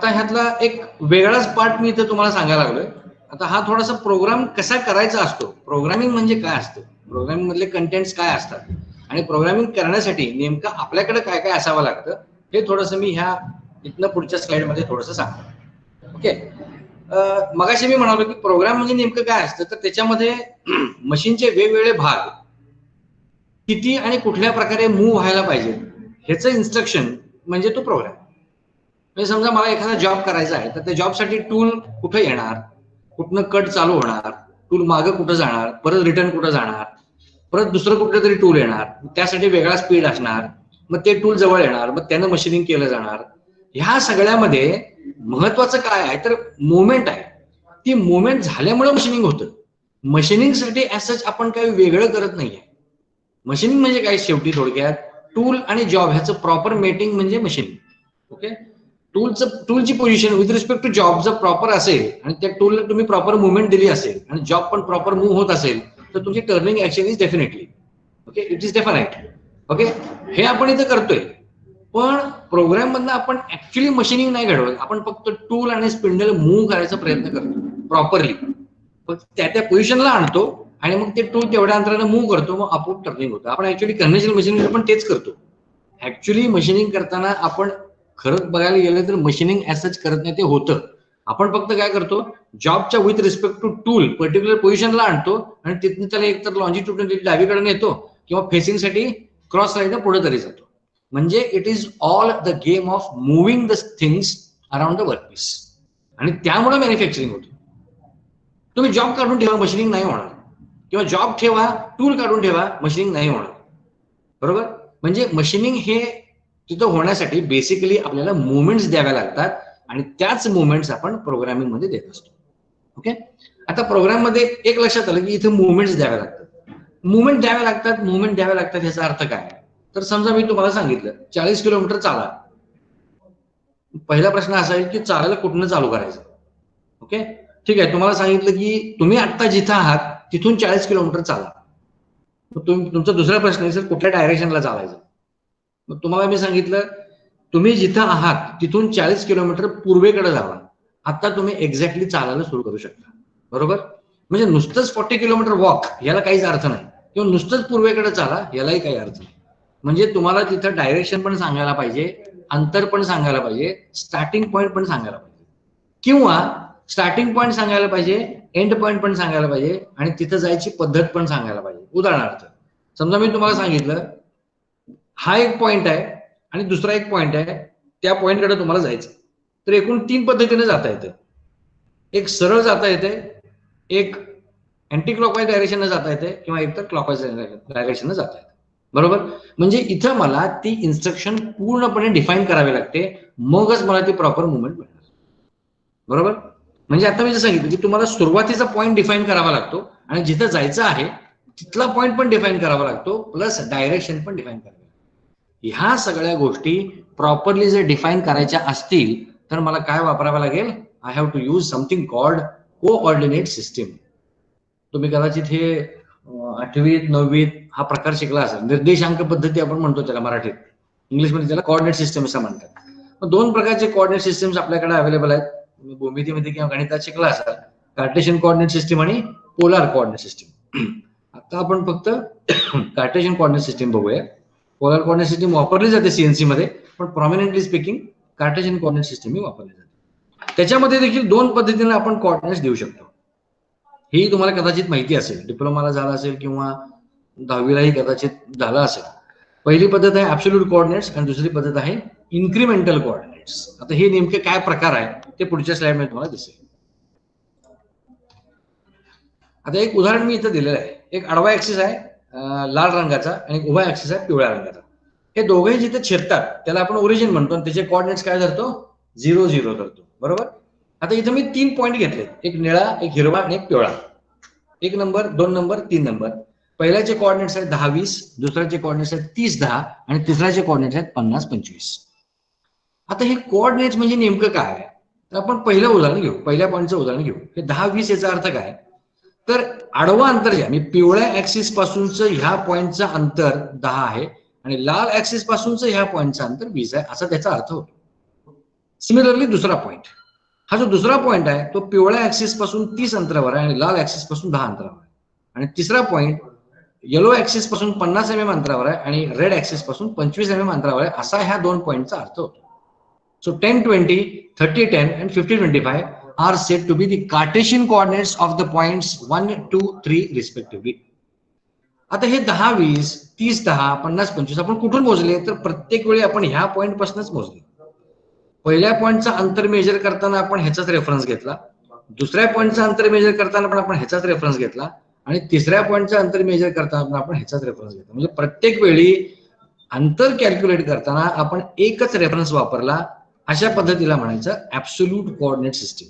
आता ह्यातला एक वेगळाच पार्ट मी इथे तुम्हाला सांगायला लागलोय. आता हा थोडासा प्रोग्राम कसा करायचा असतो, प्रोग्रामिंग म्हणजे काय असतं, प्रोग्रामिंग मधले कंटेंट्स काय असतात आणि प्रोग्रामिंग करण्यासाठी नेमकं आपल्याकडे काय काय असावं लागतं हे थोडंसं मी ह्या इथनं पुढच्या स्लाइड मध्ये थोडंसं सांगतो. ओके. मगाशी मी म्हणालो की प्रोग्राम म्हणजे नेमकं काय असतं, तर त्याच्यामध्ये मशीनचे वेगवेगळे भाग किती आणि कुठल्या प्रकारे मूव्ह व्हायला पाहिजे ह्याचं इन्स्ट्रक्शन म्हणजे तो प्रोग्राम. म्हणजे समजा मला एखादा जॉब करायचा आहे, तर त्या जॉबसाठी टूल कुठे येणार, कुठनं कट चालू होणार, टूल मागं कुठं जाणार, परत रिटर्न कुठं जाणार, परत दुसरं कुठलं तरी टूल येणार, त्यासाठी वेगळा स्पीड असणार, मग ते टूल जवळ येणार, मग त्यानं मशीनिंग केलं जाणार. ह्या सगळ्यामध्ये महत्वाचं काय आहे तर मुवमेंट आहे. ती मुवमेंट झाल्यामुळे मशीनिंग होतं. मशीनिंगसाठी ऍज आपण काही वेगळं करत नाहीये. मशीनिंग म्हणजे काय, शेवटी थोडक्यात टूल आणि जॉब ह्याचं प्रॉपर मेटिंग म्हणजे मशीनिंग. ओके. टूलची position with respect to job जर प्रॉपर असेल आणि त्या टूलला तुम्ही प्रॉपर मुवमेंट दिली असेल आणि जॉब पण प्रॉपर मूव्ह होत असेल तर तुमची turning action is definitely okay, it is definite. Okay. हे आपण इथं करतोय, पण प्रोग्राम मधनं आपण ऍक्च्युली मशीनिंग नाही घडवत. आपण फक्त टूल आणि स्पिंडल मूव्ह करायचा प्रयत्न करतो प्रॉपरली. त्या त्या पोझिशनला आणतो आणि मग ते टूल तेवढ्या अंतराने मूव्ह करतो, मग आपोआप टर्निंग होतं. आपण ऍक्च्युली कन्व्हेन्शनल मशीनिंग पण तेच करतो. ऍक्च्युली मशीनिंग करताना आपण खरंच बघायला गेलं तर मशीनिंग ऍज करत नाही, ते होतं. आपण फक्त काय करतो, जॉबच्या with respect to tool particular पोझिशनला आणतो आणि तिथून त्याला एकतर लॉन्जिट्यूडनली डावीकडे नेतो किंवा फेसिंगसाठी क्रॉस लाईनला पुढे तरी जातो. म्हणजे it is all the game of moving the things around the workpiece आणि त्यामुळे मॅन्युफॅक्चरिंग होतं. तुम्ही जॉब काढून ठेवा, मशीनिंग नाही होणार, किंवा जॉब ठेवा, टूल काढून ठेवा, मशीनिंग नाही होणार. बरोबर. म्हणजे मशीनिंग हे तिथं होण्यासाठी बेसिकली आपल्याला मुवमेंट्स द्याव्या लागतात आणि त्याच मुवमेंट्स आपण प्रोग्रामिंग मध्ये देत असतो. ओके. आता प्रोग्राम मध्ये एक लक्षात आलं की इथे मुवमेंट्स द्याव्या लागतात. मुवमेंट द्याव्या लागतात याचा अर्थ काय, तर समजा मी तुम्हाला सांगितलं 40 किलोमीटर चाला. पहिला प्रश्न असा आहे की चालायला कुठनं चालू करायचं. ओके. ठीक आहे. तुम्हाला सांगितलं की तुम्ही आता जिथं आहात तिथून 40 किलोमीटर चाला. तुमचा दुसरा प्रश्न आहे, सर कुठल्या डायरेक्शनला चालायचं. मग तुम्हाला मी सांगितलं तुम्ही जिथं आहात तिथून 40 किलोमीटर पूर्वेकडे जावा. आता तुम्ही एक्झॅक्टली चालायला सुरू करू शकता. बरोबर. म्हणजे नुसतंच 40 किलोमीटर वॉक याला काहीच अर्थ नाही, किंवा नुसतंच पूर्वेकडे चाला यालाही काही अर्थ नाही. म्हणजे तुम्हाला तिथं डायरेक्शन पण सांगायला पाहिजे, अंतर पण सांगायला पाहिजे, स्टार्टिंग पॉईंट पण सांगायला पाहिजे, किंवा स्टार्टिंग पॉईंट सांगायला पाहिजे, एंड पॉईंट पण सांगायला पाहिजे आणि तिथं जायची पद्धत पण सांगायला पाहिजे. उदाहरणार्थ समजा मी तुम्हाला सांगितलं हा एक पॉईंट आहे आणि दुसरा एक पॉईंट आहे, त्या पॉईंटकडे तुम्हाला जायचं, तर एकूण 3 पद्धतीने जाता येतं. एक सरळ जाता येते, एक अँटी क्लॉकवाईज डायरेक्शनने जाता येते, किंवा एक तर क्लॉकवाईज डायरेक्शनने जाता येते. बरोबर. म्हणजे इथं मला ती इन्स्ट्रक्शन पूर्णपणे डिफाईन करावी लागते, मगच मला ती प्रॉपर मुवमेंट मिळणार. बरोबर. म्हणजे आता मी जर सांगितलं की तुम्हाला सुरुवातीचा पॉईंट डिफाईन करावा लागतो आणि जिथं जायचं आहे तिथला पॉईंट पण डिफाईन करावा लागतो, प्लस डायरेक्शन पण डिफाईन करावी लागते. ह्या सगळ्या गोष्टी प्रॉपरली जर डिफाईन करायच्या असतील तर मला काय वापरावं लागेल, I have to use something called coordinate system. तुम्ही कदाचित हे 8वीत 9वीत हा प्रकार शिकला असेल. निर्देशांक पद्धती आपण म्हणतो त्याला मराठीत, इंग्लिशमध्ये त्याला कोऑर्डिनेट सिस्टम असं म्हणतात. मग 2 प्रकारचे कोऑर्डिनेट सिस्टम्स आपल्याकडे अवेलेबल आहेत. तुम्ही भूमितीमध्ये किंवा गणितात शिकला असाल, कार्टेशियन कोऑर्डिनेट सिस्टीम आणि पोलार कोऑर्डिनेट सिस्टीम. आता आपण फक्त कार्टेशियन कोऑर्डिनेट सिस्टीम बघूया. पोलार कोऑर्डिनेट सिस्टीम वापरली जाते सीएनसी मध्ये, पण prominently speaking Cartesian coordinate system ही वापरली जाते. त्याच्यामध्ये देखील 2 पद्धतीने आपण कोऑर्डिनेट्स देऊ शकतो. ही तुम्हाला कदाचित माहिती असेल, डिप्लोमाला झाला असेल किंवा 10वीलाही कदाचित झाला असेल. पहिली पद्धत आहे ऍब्सोल्यूट कोऑर्डिनेट्स आणि दुसरी पद्धत आहे इन्क्रिमेंटल कोऑर्डिनेट्स. आता हे नेमके काय प्रकार आहे ते पुढच्या स्लाइड मध्ये तुम्हाला दिसेल. आता एक उदाहरण मी इथं दिलेलं आहे. एक आडवा ऍक्सिस आहे लाल रंगाचा आणि एक उभा ऍक्सिस आहे पिवळ्या रंगाचा. हे दोघेही जिथे छेदतात त्याला आपण ओरिजिन म्हणतो आणि त्याचे कोऑर्डिनेट्स काय धरतो, 0 0 धरतो. बरोबर. आता इथं मी 3 पॉईंट घेतले, एक निळा, एक हिरवा आणि एक पिवळा. 1 नंबर, 2 नंबर, 3 नंबर. पहिल्याचे कोऑर्डिनेट्स आहेत 10 20, दुसऱ्याचे कोऑर्डिनेट्स आहेत 30 10 आणि तिसऱ्याचे कोऑर्डिनेट्स आहेत 50 25. आता हे कोऑर्डिनेट्स म्हणजे नेमकं काय, तर आपण पहिलं उदाहरण घेऊ, पहिल्या पॉईंटचं उदाहरण घेऊ. हे 10 20 याचा अर्थ काय, तर आडवं अंतर घ्या. मी पिवळ्या ऍक्सिस पासूनचं ह्या पॉईंटचं अंतर 10 आहे आणि लाल ऍक्सिस पासूनचं ह्या पॉईंटचं अंतर 20 आहे, असा त्याचा अर्थ होतो. सिमिलरली दुसरा पॉईंट, हा जो दुसरा पॉईंट आहे तो पिवळ्या ऍक्सिस पासून 30 अंतरावर आहे आणि लाल ऍक्सिस पासून 10 अंतरावर आहे. आणि तिसरा पॉईंट येलो ऍक्सिस पासून 50 mm अंतरावर आहे आणि रेड ऍक्सिस पासून 25 mm अंतरावर आहे, असा ह्या दोन पॉईंटचा अर्थ होतो. So 10-20, 30-10 and 50-25 are said to be the Cartesian coordinates of the points 1, 2, 3 respectively. आता हे 10, 20, 30, 10, 50, 25 आपण कुठून मोजले, तर प्रत्येक वेळी आपण ह्या पॉईंट पासूनच मोजले. पहिल्या पॉईंटचा अंतर मेजर करताना आपण ह्याचाच रेफरन्स घेतला, दुसऱ्या पॉईंटचा अंतर मेजर करताना पण आपण ह्याचाच रेफरन्स घेतला आणि तिसऱ्या पॉईंटचा अंतर मेजर करताना आपण ह्याचाच रेफरन्स घेतला. म्हणजे प्रत्येक वेळी अंतर कॅल्क्युलेट करताना आपण एकच रेफरन्स वापरला. अशा पद्धतीला म्हणायचं ऍब्सोल्यूट कोऑर्डिनेट सिस्टीम.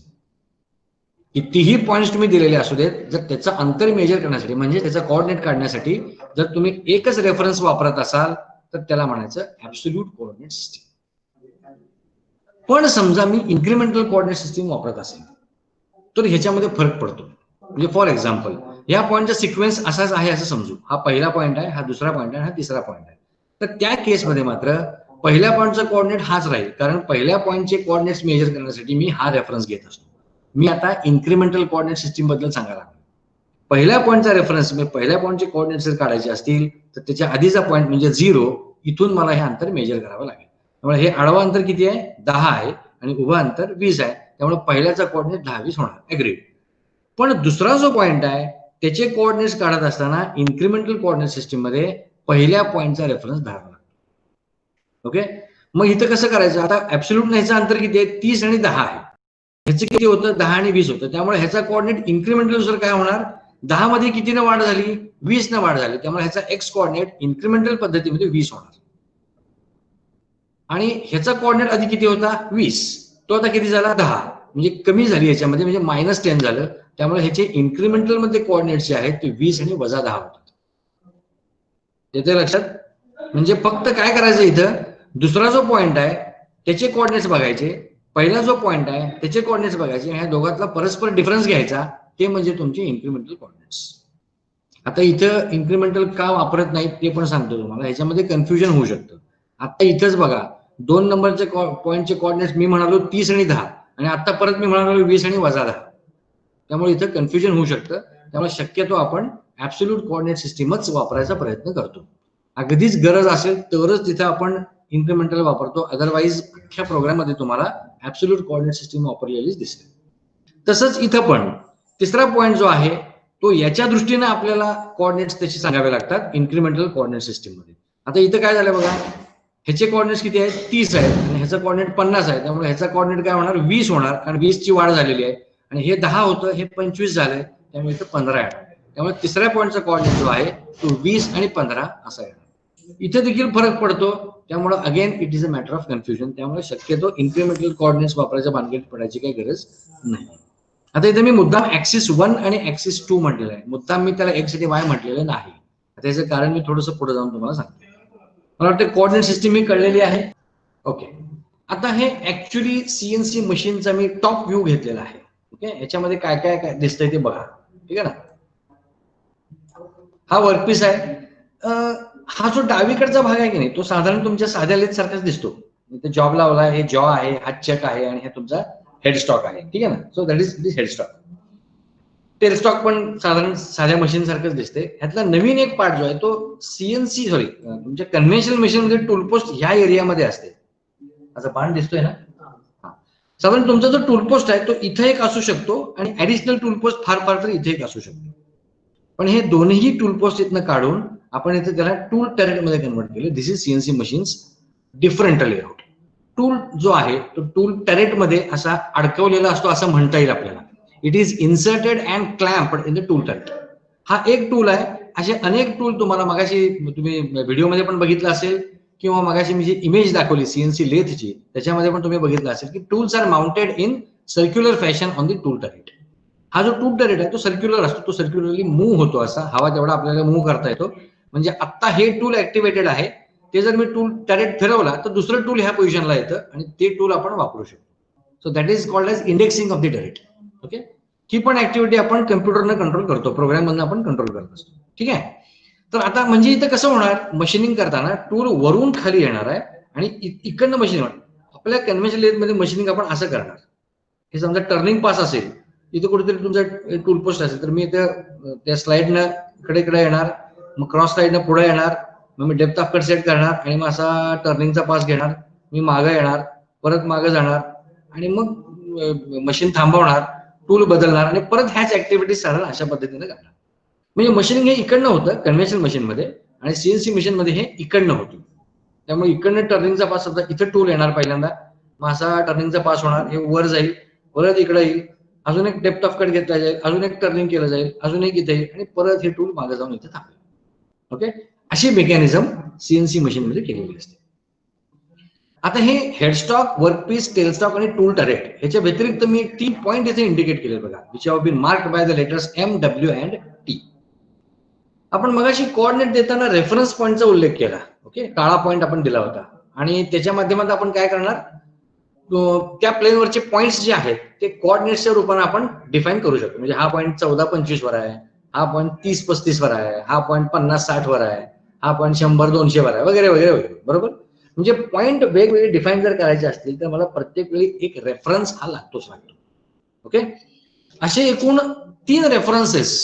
कितीही पॉईंट्स तुम्ही दिलेले असू देत, जर त्याचं अंतर मेजर करण्यासाठी म्हणजे त्याचा कोऑर्डिनेट काढण्यासाठी जर तुम्ही एकच रेफरन्स वापरत असाल तर त्याला म्हणायचं ऍब्सोल्यूट कोऑर्डिनेट सिस्टीम. पण समजा मी इन्क्रिमेंटल कोऑर्डिनेट सिस्टीम वापरत असेल तर ह्याच्यामध्ये फरक पडतो. म्हणजे फॉर एक्झाम्पल या पॉईंटचा सिक्वेन्स असाच आहे असं समजू, हा पहिला पॉईंट आहे, हा दुसरा पॉईंट आहे, हा तिसरा पॉईंट आहे. तर त्या केसमध्ये मात्र पहिल्या पॉईंटचा कोऑर्डिनेट हाच राहील, कारण पहिल्या पॉईंटचे कोऑर्डिनेट्स मेजर करण्यासाठी मी हा रेफरन्स घेत असतो. मी आता इन्क्रिमेंटल कोऑर्डिनेट सिस्टीम बद्दल सांगायला लागलो. पहिल्या पॉईंटचा रेफरन्स मी पहिल्या पॉईंटचे कोऑर्डिनेट्स जर काढायचे असतील तर त्याच्या आधीचा पॉईंट म्हणजे 0, इथून मला हे अंतर मेजर करावं लागेल. त्यामुळे हे आडवं अंतर किती आहे, 10 आहे आणि उभं अंतर 20 आहे. त्यामुळे पहिल्याचा कोऑर्डिनेट 10, 20 होणार, एग्रीड. पण दुसरा जो पॉईंट आहे त्याचे कोऑर्डिनेट्स काढत असताना इन्क्रिमेंटल कोऑर्डिनेट सिस्टीम मध्ये पहिल्या पॉईंटचा रेफरन्स धरावा लागतो. ओके, मग इथं कसं करायचं, आता ऍब्सोल्यूट ह्याचं अंतर किती आहे, 30 आणि 10 आहे. ह्याचं किती होतं, 10 आणि 20 होतं. त्यामुळे ह्याचा कोऑर्डिनेट इन्क्रिमेंटल नुसार काय होणार, 10 मध्ये कितीनं वाढ झाली, 20 न वाढ झाली. त्यामुळे ह्याचा एक्स कोऑर्डिनेट इन्क्रिमेंटल पद्धतीमध्ये 20 होणार. आणि ह्याचा कोऑर्डिनेट आधी किती होता, 20, तो आता किती झाला, 10, म्हणजे कमी झाली याच्यामध्ये, म्हणजे -10 झालं. त्यामुळे ह्याचे इन्क्रिमेंटल मध्ये कोऑर्डिनेट जे आहेत ते 20 आणि -10 होतात. येते लक्षात. म्हणजे फक्त काय करायचं, इथं दुसरा जो पॉईंट आहे त्याचे कोऑर्डिनेट्स बघायचे, पहिला जो पॉईंट आहे त्याचे कोऑर्डिनेट्स बघायचे, ह्या दोघातला परस्पर डिफरन्स घ्यायचा, ते म्हणजे तुमचे इन्क्रिमेंटल कोऑर्डिनेट्स. आता इथं इन्क्रिमेंटल का वापरत नाहीत ते पण सांगतो तुम्हाला, ह्याच्यामध्ये कन्फ्युजन होऊ शकतं. आता इथंच बघा, 2 नंबरचे पॉईंटचे कोऑर्डिनेट्स मी म्हणालो 30 आणि 10 आणि आता परत मी म्हणालो 20 आणि -10. त्यामुळे इथं कन्फ्युजन होऊ शकतं. त्यामुळे शक्यतो आपण ऍब्सोल्यूट कोऑर्डिनेट सिस्टीमच वापरायचा प्रयत्न करतो. अगदीच गरज असेल तरच तिथे आपण इन्क्रिमेंटल वापरतो, अदरवाईज अख्ख्या प्रोग्राममध्ये तुम्हाला ऍब्सोल्यूट कोऑर्डिनेट सिस्टीम वापरलेलीच दिसेल. तसंच इथं पण तिसरा पॉईंट जो आहे तो याच्या दृष्टीने आपल्याला कोऑर्डिनेट्स त्याचे सांगावे लागतात इन्क्रिमेंटल कोऑर्डिनेट सिस्टीम मध्ये. आता इथं काय झालं बघा, ह्याचे कोऑर्डिनेट्स किती आहेत, 30 आहेत आणि ह्याचा कोऑर्डिनेट 50 आहे. त्यामुळे ह्याचा कोऑर्डिनेट काय होणार, 20 होणार, कारण 20 ची वाढ झालेली आहे. आणि हे 10 होतं, हे 25 झालंय, त्यामुळे इथं 15 येणार. त्यामुळे तिसऱ्या पॉईंटचा कोऑर्डिनेट जो आहे तो 20 आणि 15 असा येणार. इथे देखील फरक पडतो. त्यामुळे again it is a matter of confusion. त्यामुळे शक्यतो इन्क्रिमेंटल कोऑर्डिनेट्स वापरायच्या भानगडीत पडायची काही गरज नाही. आता इथे मी मुद्दाम ऍक्सिस 1 आणि ऍक्सिस 2 म्हटलेलं आहे, मुद्दाम मी त्याला एक्स आणि वाय म्हटलेलं नाही. त्याचं कारण मी थोडंसं पुढे जाऊन तुम्हाला सांगतो. मला वाटतं कोऑर्डिनेट सिस्टीम ही कळलेली आहे. ओके, आता हे ऍक्च्युली सीएनसी मशीनचा मी टॉप व्ह्यू घेतलेला आहे. ओके, याच्यामध्ये काय काय दिसतंय ते बघा. ठीक आहे ना, हा वर्कपीस आहे. हा जो डावीकडचा भाग आहे की नाही तो साधारण तुमच्या साध्या लेथ सारखाच दिसतो. इथे जॉब लावला, हे जॉ आहे, हा चक आहे आणि हे तुमचा हेडस्टॉक आहे. ठीक आहे ना, so that is this headstock. Tailstock पण साधारण साध्या मशीन सारखंच दिसते. ह्यातला नवीन एक पार्ट जो आहे तो सीएनसी तुमच्या कन्व्हेन्शनल मशीन मध्ये टूलपोस्ट ह्या एरियामध्ये असते. असं बाण दिसतोय ना, साधारण तुमचा जो टूलपोस्ट आहे तो इथे एक असू शकतो आणि ऍडिशनल टूलपोस्ट फार फार तर इथे एक असू शकतो. पण हे दोन्ही टूलपोस्ट इथनं काढून आपण इथे त्याला टूल टरेट मध्ये कन्वर्ट केलं. This is CNC machines different layout. Tool जो आहे तो टूल टरेट मध्ये असा अडकवलेला असतो असं म्हणता येईल आपल्याला. It is inserted and clamped in the tool turret. हा एक टूल आहे. असे अनेक टूल तुम्हाला मगाशी तुम्ही व्हिडिओमध्ये पण बघितलं असेल किंवा मगाशी मी जी इमेज दाखवली सीएनसी लेथची त्याच्यामध्ये पण तुम्ही बघितलं असेल की tools are mounted in circular fashion on the tool turret. हा जो टूल टरेट आहे तो सर्क्युलर असतो, तो सर्क्युलरली मूव्ह होतो, असा हवा तेवढा आपल्याला मूव्ह करता येतो. म्हणजे आता हे टूल ऍक्टिव्हेटेड आहे, ते जर मी टूल टरेट फिरवला तर दुसरं टूल ह्या पोझिशनला येतं आणि ते टूल आपण वापरू शकतो. So that is called as indexing of the turret. Okay, ही पण ऍक्टिव्हिटी आपण कम्प्युटरनं कंट्रोल करतो, प्रोग्राम मधून आपण कंट्रोल करत असतो. ठीक आहे, तर आता म्हणजे इथं कसं होणार, मशीनिंग करताना टूल वरून खाली येणार आहे आणि इकडनं मशीन आपल्या कन्व्हेन्शनल लेथमध्ये मशीनिंग आपण असं करणार. हे समजा टर्निंग पास असेल, इथे कुठेतरी तुमचा टूल पोस्ट असेल, तर मी इथे त्या स्लाइडनं इकडे येणार, मग क्रॉस स्लाइडनं पुढे येणार, मग मी डेप्थ ऑफ कट सेट करणार आणि मग असा टर्निंगचा पास घेणार, मी मागे येणार, परत मागे जाणार आणि मग मशीन थांबवणार, टूल बदलणार आणि परत ह्याच ऍक्टिव्हिटीज साधारण अशा पद्धतीने करणार. म्हणजे मशीनिंग हे इकडनं होतं कन्व्हेन्शनल मशीनमध्ये आणि सीएनसी मशीनमध्ये हे इकडनं होतं. त्यामुळे इकडनं टर्निंगचा पास समजा इथं टूल येणार पहिल्यांदा, मग असा टर्निंगचा पास होणार, हे वर जाईल, परत इकडे येईल, अजून एक डेप्थ ऑफ कट घेतला जाईल, अजून एक टर्निंग केलं जाईल, अजून एक इथे येईल आणि परत हे टूल मागे जाऊन इथे थांबेल. ओके, अशी मेकॅनिझम सीएनसी मशीन मध्ये केलेली असते. आता हे हेडस्टॉक, वर्कपीस, टेलस्टॉक आणि टूल टरेट ह्याच्या व्यतिरिक्त मी 3 पॉइंट इथे इंडिकेट केले बघा, which have been marked by the letters M, W and T. आपण मगाशी कोऑर्डिनेट देताना रेफरन्स पॉइंटचा उल्लेख केला. ओके, काळा पॉइंट आपण दिला होता आणि त्याच्या माध्यमातून आपण काय करणार, त्या प्लेनवरचे पॉइंट्स जे आहेत ते कोऑर्डिनेट्सच्या रूपाने आपण डिफाईन करू शकतो. म्हणजे हा पॉइंट 14-25 वर आहे, हा पॉइंट 30-35 वर आहे, हा पॉइंट 50-60 वर आहे, हा पॉइंट 100-200 वर आहे, वगैरे वगैरे वगैरे. बरोबर, म्हणजे पॉइंट वेगवेगळे डिफाईन जर करायचे असतील तर मला प्रत्येक वेळी एक रेफरन्स हा लागतोच लागतो. ओके, असे एकूण 3 रेफरन्सेस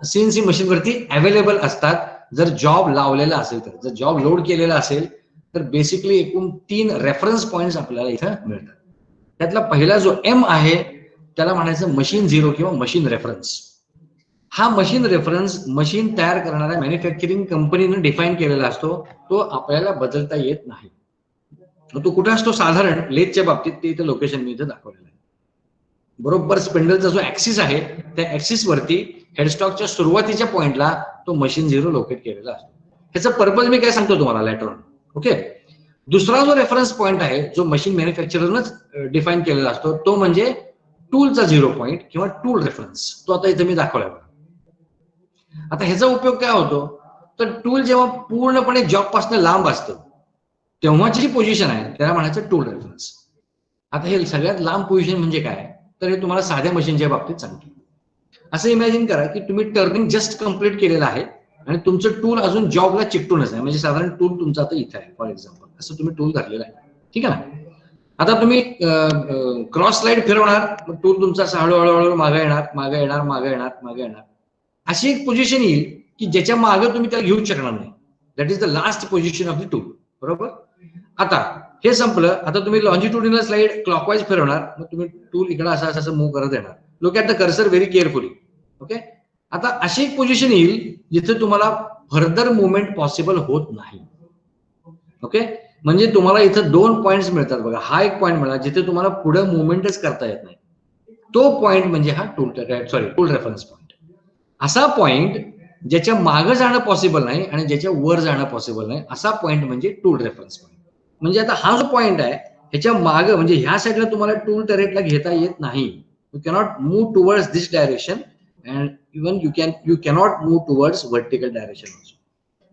सीएनसी मशीनवरती अवेलेबल असतात जर जॉब लावलेला असेल तर. जर जॉब लोड केलेला असेल तर बेसिकली एकूण 3 रेफरन्स पॉइंट्स आपल्याला इथं मिळतात. त्यातला पहिला जो एम आहे त्याला म्हणायचं मशीन झिरो किंवा मशीन रेफरन्स. हा मशीन रेफरन्स मशीन तयार करणाऱ्या मॅन्युफॅक्चरिंग कंपनीने डिफाईन केलेला असतो, तो आपल्याला बदलता येत नाही. तो कुठे असतो, साधारण लेथच्या बाबतीत ते इथं लोकेशन मी इथं दाखवलेलं आहे. बरोबर स्पेंडलचा जो ऍक्सिस आहे त्या ऍक्सिस वरती हेडस्टॉकच्या सुरुवातीच्या पॉइंटला तो मशीन झिरो लोकेट केलेला असतो. ह्याचा पर्पज मी काय सांगतो तुम्हाला लेटर ऑन. ओके, दुसरा जो रेफरन्स पॉइंट आहे जो मशीन मॅन्युफॅक्चररनच डिफाईन केलेला असतो तो म्हणजे टूलचा 0 पॉइंट किंवा टूल रेफरन्स. तो आता इथे मी दाखवलाय. आता ह्याचा उपयोग काय होतो, तर टूल जेव्हा पूर्णपणे जॉब पासून लांब असतं तेव्हाची जी पोझिशन आहे त्याला म्हणायचं टूल रेफरन्स. आता हे सगळ्यात लांब पोझिशन म्हणजे काय, तर हे तुम्हाला साध्या मशीनच्या बाबतीत सांगतो. असं इमॅजिन करा की तुम्ही टर्निंग जस्ट कम्प्लीट केलेलं आहे आणि तुमचं टूल अजून जॉबला चिकटूनच आहे. म्हणजे साधारण टूल तुमचा आता इथं आहे फॉर एक्झाम्पल, असं तुम्ही टूल धरलेला आहे. ठीक आहे ना. आता तुम्ही क्रॉस स्लाइड फिरवणार, टूल तुमचा असं हळूहळू मागे येणार, मागे येणार, मागे येणार, मागे येणार. अशी एक पोझिशन येईल की ज्याच्या मागे तुम्ही त्याला घेऊच शकणार नाही. That is the last position of the tool. बरोबर, आता हे संपलं. आता तुम्ही लॉन्जिट्युडिनल स्लाइड क्लॉकवाईज फिरवणार, मग तुम्ही टूल इकडे असं असं मूव्ह करत येणार. Look at the cursor very carefully. Okay, आता अशी एक पोझिशन येईल जिथे तुम्हाला फर्दर मुवमेंट पॉसिबल होत नाही. ओके, म्हणजे तुम्हाला इथं 2 पॉइंट्स मिळतात बघा. हा एक पॉइंट मिळाला जिथे तुम्हाला पुढे मुवमेंटच करता येत नाही. तो पॉइंट म्हणजे हा टूल रेफरन्स पॉइंट. असा पॉइंट ज्याच्या मागे जाणं पॉसिबल नाही आणि ज्याच्या वर जाणं पॉसिबल नाही, असा पॉइंट म्हणजे टूल रेफरन्स पॉइंट. म्हणजे आता हा जो पॉइंट आहे ह्याच्या मागे म्हणजे ह्या साईडला तुम्हाला टूल टरेटला घेता येत नाही. You cannot move towards this direction and even you cannot move towards vertical direction.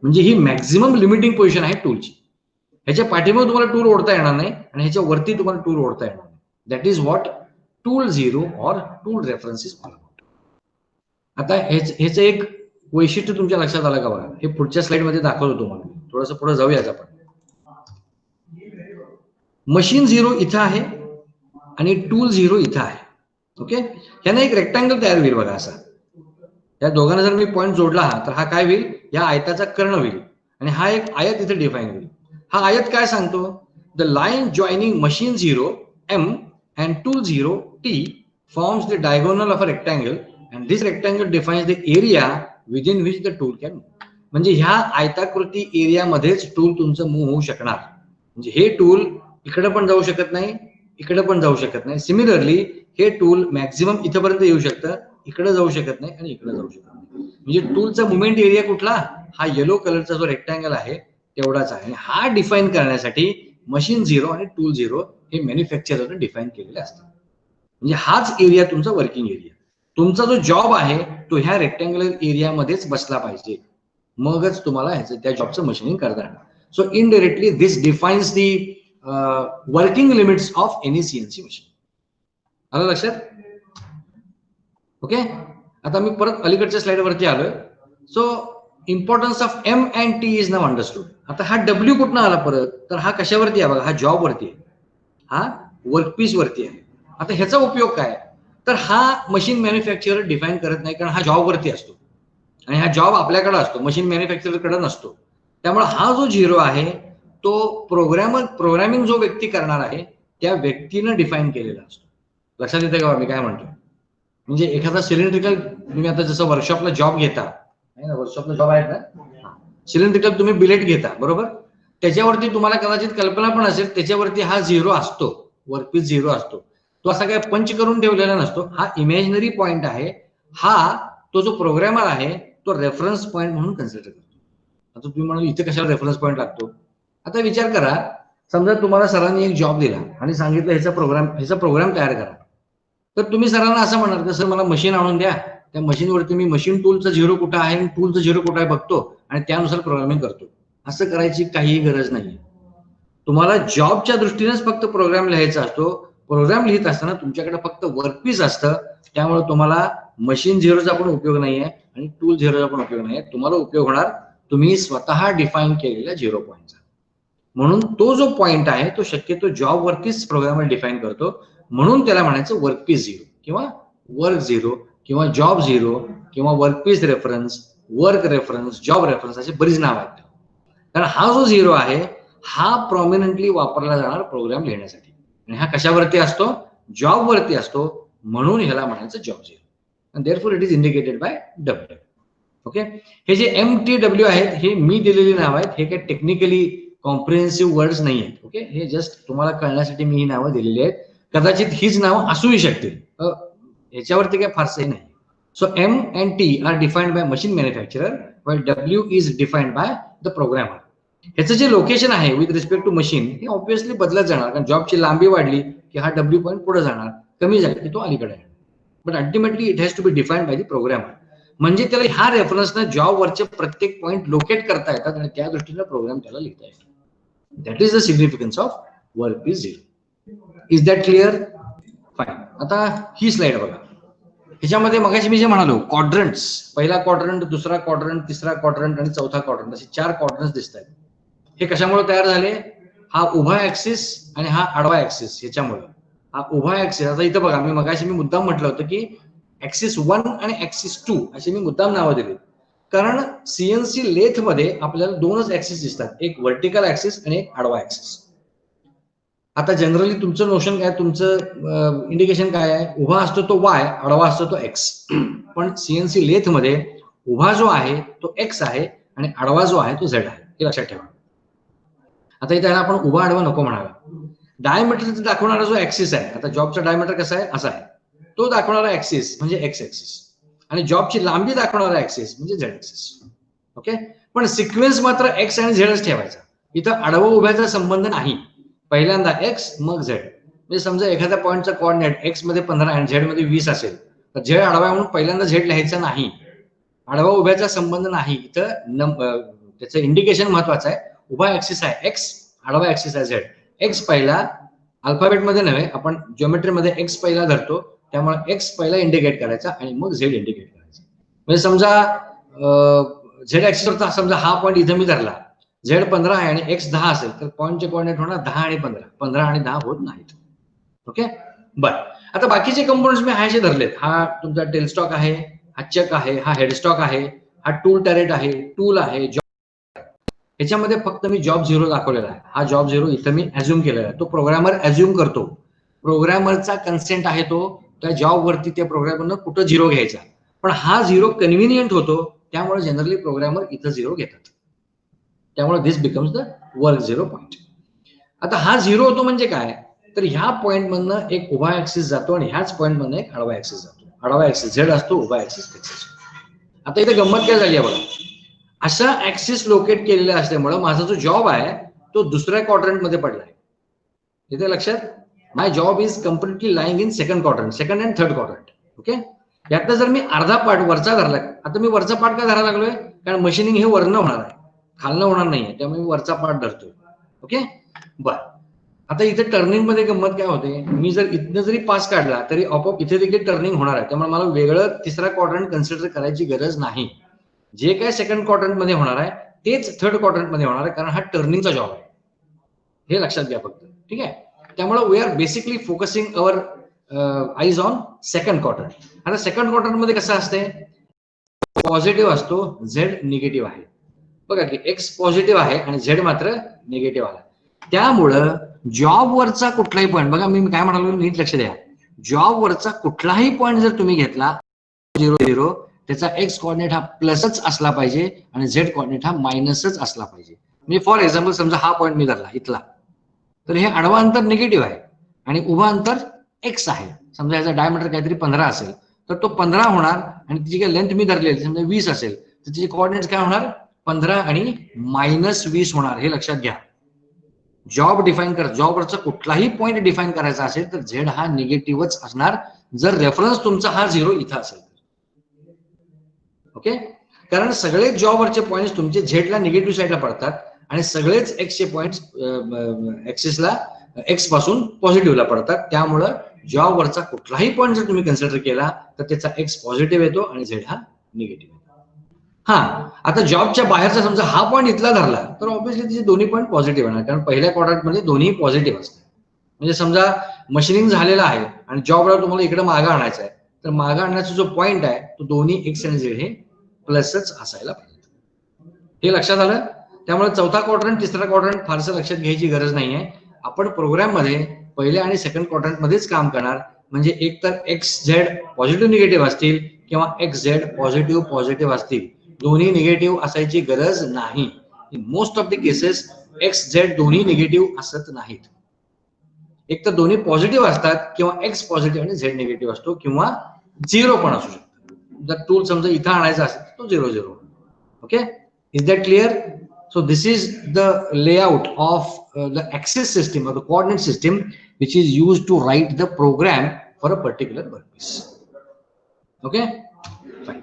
म्हणजे ही मॅक्झिमम लिमिटिंग पोझिशन आहे टूलची. ह्याच्या पाठीमागे तुम्हाला टूल ओढता येणार नाही आणि ह्याच्या वरती तुम्हाला टूल ओढता येणार नाही. That is what tool zero or tool reference is all about. आता ह्याचं एक वैशिष्ट्य तुमच्या लक्षात आलं का बघा, हे पुढच्या स्लाइड मध्ये दाखवतो तुम्हाला. थोडंसं पुढे जाऊयाच आपण. मशीन झिरो इथं आहे आणि टूल झिरो इथं आहे. ओके, ह्याने एक रेक्टँगल तयार होईल बघा असा. या दोघांना जर मी पॉईंट जोडला तर हा काय होईल, या आयताचा कर्ण होईल आणि हा एक आयत इथे डिफाईन होईल. हा आयत काय सांगतो, the line joining machine zero M and tool zero T forms the diagonal of a rectangle and this rectangle defines the area within which the tool can. म्हणजे ह्या आयताकृती एरियामध्येच टूल तुमचं मूव्ह होऊ शकणार. म्हणजे हे टूल इकडे पण जाऊ शकत नाही, इकडे पण जाऊ शकत नाही. सिमिलरली हे टूल मॅक्झिमम इथपर्यंत येऊ शकतं, इकडे जाऊ शकत नाही आणि इकडे जाऊ शकत नाही. म्हणजे टूलचा मुवमेंट एरिया कुठला, हा येलो कलरचा जो रेक्टँगल आहे तेवढाच आहे. हा डिफाईन करण्यासाठी मशीन झिरो आणि टूल झिरो हे मॅन्युफॅक्चररने डिफाईन केलेले असतात. म्हणजे हाच एरिया तुमचा वर्किंग एरिया. तुमचा जो जॉब आहे तो ह्या रेक्टँग्युलर एरियामध्येच बसला पाहिजे, मगच तुम्हाला ह्याचं त्या जॉबचं मशीनिंग करता येणार. So indirectly this defines the working limits of any CNC machine. आलं लक्षात? ओके, आता मी परत अलीकडच्या स्लाइड वरती आलोय. So importance of M and T is now understood. आता हा डब्ल्यू कुठनं आला परत, तर हा कशावरती आहे बघा, हा जॉब वरती आहे, हा वर्कपीस वरती आहे. आता ह्याचा उपयोग काय, तर हा मशीन मॅन्युफॅक्चरर डिफाईन करत नाही, कारण हा जॉब वरती असतो आणि हा जॉब आपल्याकडे असतो, मशीन मॅन्युफॅक्चररकडे नसतो. त्यामुळे हा जो झिरो आहे तो प्रोग्रामिंग जो व्यक्ती करणार आहे त्या व्यक्तीनं डिफाईन केलेला असतो. लक्षात येते का मी काय म्हणतो, म्हणजे एखादा सिलेंड्रिकल, तुम्ही आता जसं वर्कशॉपला जॉब घेता, वर्कशॉपला जॉब आहेत ना, सिलेंड्रिकल तुम्ही बिलेट घेता बरोबर, त्याच्यावरती तुम्हाला कदाचित कल्पना पण असेल, त्याच्यावरती हा झिरो असतो, वर्कपीस झिरो असतो. तो असा काय पंच करून ठेवलेला नसतो, हा इमॅजिनरी पॉइंट आहे. हा तो जो प्रोग्रामर आहे तो रेफरन्स पॉइंट म्हणून कन्सिडर करतो. आता तुम्ही म्हणाल इथे कशाला रेफरन्स पॉइंट लागतो. आता विचार करा, समजा तुम्हाला सरांनी एक जॉब दिला आणि सांगितलं ह्याचा प्रोग्राम तयार करा, तर तुम्ही सरांना असं म्हणाल की सर मला मशीन आणून द्या, त्या मशीनवरती मी मशीन टूलचं झिरो कुठं आहे आणि टूलचं झिरो कुठं आहे बघतो आणि त्यानुसार प्रोग्रामिंग करतो. असं करायची काही गरज नाही. तुम्हाला जॉबच्या दृष्टीनेच फक्त प्रोग्राम लिहायचा असतो. प्रोग्राम लिहित असताना तुमच्याकडे फक्त वर्कपीस असतं, त्यामुळे तुम्हाला मशीन झिरोचा पण उपयोग नाहीये आणि टूल झिरोचा पण उपयोग नाहीये. तुम्हाला उपयोग होणार तुम्ही स्वतः डिफाईन केलेल्या झिरो पॉईंटचा. म्हणून तो जो पॉइंट आहे तो शक्यतो जॉब वरतीच प्रोग्रामर डिफाईन करतो, म्हणून त्याला म्हणायचं वर्कपीस झिरो किंवा वर्क झिरो किंवा जॉब झिरो किंवा workpiece reference, work reference, job reference, असे बरीच नाव आहेत. कारण हा जो झिरो आहे हा प्रॉमिनंटली वापरला जाणार प्रोग्राम लिहिण्यासाठी आणि हा कशावरती असतो, जॉब वरती असतो, म्हणून ह्याला म्हणायचं job zero. and therefore it is indicated by W. Okay, हे जे MTW आहेत हे मी दिलेली नाव आहेत, हे काही टेक्निकली कॉम्प्रिहेन्सिव्ह वर्ड्स नाही आहेत. ओके, हे जस्ट तुम्हाला कळण्यासाठी मी ही नावं दिलेली आहेत. कदाचित हीच नावं असूही शकतील, याच्यावरती काही फारसंही नाही. So M and T are defined by machine manufacturer, while W is defined by the programmer. ह्याचं जे लोकेशन आहे विथ रिस्पेक्ट टू मशीन हे ऑब्व्हियसली बदलत जाणार, कारण जॉबची लांबी वाढली की हा W पॉईंट पुढे जाणार, कमी झाला की तो अलीकडे आहे. But ultimately it has to be defined by the programmer. म्हणजे त्याला ह्या रेफरन्सनं जॉब वरचे प्रत्येक पॉईंट लोकेट करता येतात आणि त्या दृष्टीने प्रोग्राम त्याला लिहिता येतो. That is the significance of workpiece zero. Is that clear? Fine. आता ही स्लाइड बघा, ह्याच्यामध्ये मगाशी मी जे म्हणालो क्वाड्रंट्स, पहिला क्वाड्रंट, दुसरा क्वाड्रंट, तिसरा क्वाड्रंट आणि चौथा क्वाड्रंट, असे 4 क्वाड्रंट्स दिसत आहेत. हे कशामुळे तयार झाले, हा उभा ऍक्सिस आणि हा आडवा ऍक्सिस, ह्याच्यामुळे. हा उभा ऍक्सिस, आता इथं बघा, मी मुद्दाम म्हटलं होतं की ऍक्सिस 1 आणि ऍक्सिस 2 अशी मी मुद्दाम नावं दिली, कारण सीएनसी लेथ मध्ये आपल्याला दोनच ऍक्सिस दिसतात, एक व्हर्टिकल ऍक्सिस आणि एक आडवा ऍक्सिस. आता जनरली तुमचं नोशन काय, तुमचं इंडिकेशन काय आहे, उभा असतो तो वाय, आडवा असतो तो एक्स. पण सीएनसी लेथ मध्ये उभा जो आहे तो एक्स आहे आणि आडवा जो आहे तो झेड आहे, हे लक्षात ठेवा. आता इथे आपण उभा आडवा नको म्हणाला. डायमीटर दाखवणारा जो ऍक्सिस आहे, आता जॉबचा डायमीटर कसा आहे, असा आहे, तो दाखवणारा ऍक्सिस म्हणजे एक्स ऍक्सिस आणि जॉबची लांबी दाखवणारा ऍक्सिस म्हणजे झेड ऍक्सिस. ओके, पण सिक्वेन्स मात्र एक्स आणि झेडच ठेवायचा. इथं आडवा उभ्याचा संबंध नाही, पहिल्यांदा एक्स मग झेड. म्हणजे समजा एखाद्या पॉईंटचा कोऑर्डिनेट एक्स मध्ये 15 आणि झेड मध्ये 20 असेल, तर झेड आडवा म्हणून पहिल्यांदा झेड लिहायचा नाही, आडवा उभ्याचा संबंध नाही. इथं त्याचं इंडिकेशन महत्वाचं आहे. उभा ऍक्सिस आहे एक्स, आडवा ऍक्सिस आहे झेड. एक्स पहिला, अल्फाबेट मध्ये नव्हे, आपण ज्योमेट्री मध्ये एक्स पहिला धरतो, त्यामुळे एक्स पहिला इंडिकेट करायचा आणि मग झेड इंडिकेट करायचा. म्हणजे समजा झेड ऍक्सिसवरचा समजा हा पॉईंट इथं मी धरला, झेड 15 आहे आणि एक्स 10 असेल, तर पॉईंटचे कोऑर्डिनेट होणार 10 आणि 15, 15 आणि 10 होत नाहीत. ओके, बर. आता बाकीचे कंपोनेंट्स मी हायचे धरलेत. हा तुमचा टेलस्टॉक आहे, हा चक आहे, हा हेडस्टॉक आहे, हा टूल टॅरेट आहे, टूल आहे, जॉब. ह्याच्यामध्ये फक्त मी जॉब झिरो दाखवलेला आहे. हा जॉब झिरो इथं मी ऍझ्युम केलेला आहे, तो प्रोग्रामर ऍझ्युम करतो, प्रोग्रामरचा कन्सेंट आहे तो त्या जॉब वरती त्या प्रोग्रामरनं कुठं झिरो घ्यायचा. पण हा झिरो कन्व्हिनियंट होतो, त्यामुळे जनरली प्रोग्रामर इथं झिरो घेतात, त्यामुळे this becomes the work zero point. आता हा झिरो होतो म्हणजे काय, तर ह्या पॉईंट मधनं एक उभा ऍक्सिस जातो आणि ह्याच पॉईंट मधनं एक आडवा ऍक्सिस जातो. आडवा ऍक्सिस झेड असतो, उभा ऍक्सिस एक्स असतो. आता इथे गंमत काय झाली आहे बघा, अशा ऍक्सिस लोकेट केलेल्या असल्यामुळे माझा जो जॉब आहे तो दुसऱ्या क्वाड्रंट मध्ये पडलाय. इथे लक्षात, my job is completely lying in second quadrant, second and third quadrant. Okay, यातनं जर मी अर्धा पार्ट वरचा धरला, आता मी वरचा पार्ट का धरायला लागलोय, कारण मशीनिंग हे वरनं होणार आहे, खालनं होणार नाहीये, त्यामुळे मी वरचा पार्ट धरतोय. ओके, बर. आता इथे टर्निंग मध्ये गंमत काय होते, मी जर इथनं जरी पास काढला तरी आपोआप इथे देखील टर्निंग होणार आहे, त्यामुळे मला वेगळं तिसरा क्वाड्रंट कन्सिडर करायची गरज नाही. जे काय सेकंड क्वाड्रंट मध्ये होणार आहे तेच थर्ड क्वाड्रंट मध्ये होणार आहे, कारण हा टर्निंगचा जॉब आहे. हे लक्षात घ्या फक्त. ठीक आहे. त्यामुळे we are basically focusing our eyes on second quadrant. आता सेकंड क्वाड्रंट मध्ये कसं असते, पॉझिटिव्ह असतो, झेड निगेटिव्ह आहे. बघा की एक्स पॉझिटिव्ह आहे आणि झेड मात्र निगेटिव्ह आला. त्यामुळं जॉबवरचा कुठलाही पॉईंट, बघा मी काय म्हणालो नीट लक्ष द्या, जॉबवरचा कुठलाही पॉईंट जर तुम्ही घेतला 0 त्याचा एक्स कोऑर्डिनेट हा प्लसच असला पाहिजे आणि झेड कोऑर्डिनेट हा मायनसच असला पाहिजे. म्हणजे फॉर एक्झाम्पल समजा हा पॉईंट मी धरला इथला, तर हे आडवा अंतर निगेटिव्ह आहे आणि उभा अंतर एक्स आहे. समजा याचा डायमीटर काहीतरी 15 असेल तर तो 15 होणार आणि तिची काही लेंथ मी धरलेली समजा 20 असेल तर तिचे कोऑर्डिनेट्स काय होणार, 15 आणि -20 होणार. हे लक्षात घ्या. जॉब डिफाईन कर, जॉबवरचा कुठलाही पॉईंट डिफाईन करायचा असेल तर झेड हा निगेटिव्हच असणार, जर रेफरन्स तुमचा हा 0 इथं असेल. ओके. कारण सगळेच जॉबवरचे पॉईंट्स तुमचे झेडला निगेटिव्ह साईडला पडतात आणि सगळेच एक्सचे पॉईंट्स एक्सिसला एक्स पासून पॉझिटिव्हला पडतात. त्यामुळं जॉबवरचा कुठलाही पॉईंट जर तुम्ही कन्सिडर केला तर त्याचा एक्स पॉझिटिव्ह येतो आणि झेड हा निगेटिव्ह येतो. हा, आता जॉबच्या बाहेरचा समजा हा पॉईंट इथला धरला तर ऑब्व्हियसली तिचे दोन्ही पॉईंट पॉझिटिव्ह येणार, कारण पहिल्या क्वाड्रंटमध्ये दोन्ही पॉझिटिव्ह असतात. म्हणजे समजा मशीनिंग झालेला आहे आणि जॉबला तुम्हाला इकडे मागं आणायचं आहे, तर मागं आणण्याचा जो पॉईंट आहे तो दोन्ही एक्स आणि झेड हे प्लसच असायला पाहिजे. हे लक्षात आलं. त्यामुळे चौथा क्वाड्रंट तिसरा क्वाड्रंट फारसं लक्षात घ्यायची गरज नाहीये. आपण प्रोग्राम मध्ये पहिल्या आणि सेकंड क्वाड्रंट मध्येच काम करणार. म्हणजे एक तर एक्स झेड पॉझिटिव्ह निगेटिव्ह असतील किंवा एक्स झेड पॉझिटिव्ह पॉझिटिव्ह असतील, दोन्ही निगेटिव्ह असायची गरज नाही. In most of the cases x Z दोन्ही निगेटिव्ह असत नाहीत. एक तर दोन्ही पॉझिटिव्ह असतात किंवा एक्स पॉझिटिव्ह आणि झेड निगेटिव्ह असतो किंवा 0 पण असू शकतो. जर टूल समजा इथं आणायचा असेल तर तो 0 okay. Is that clear? So this is the layout of the axis system or the coordinate system which is used to write the program for a particular purpose. Okay? Fine.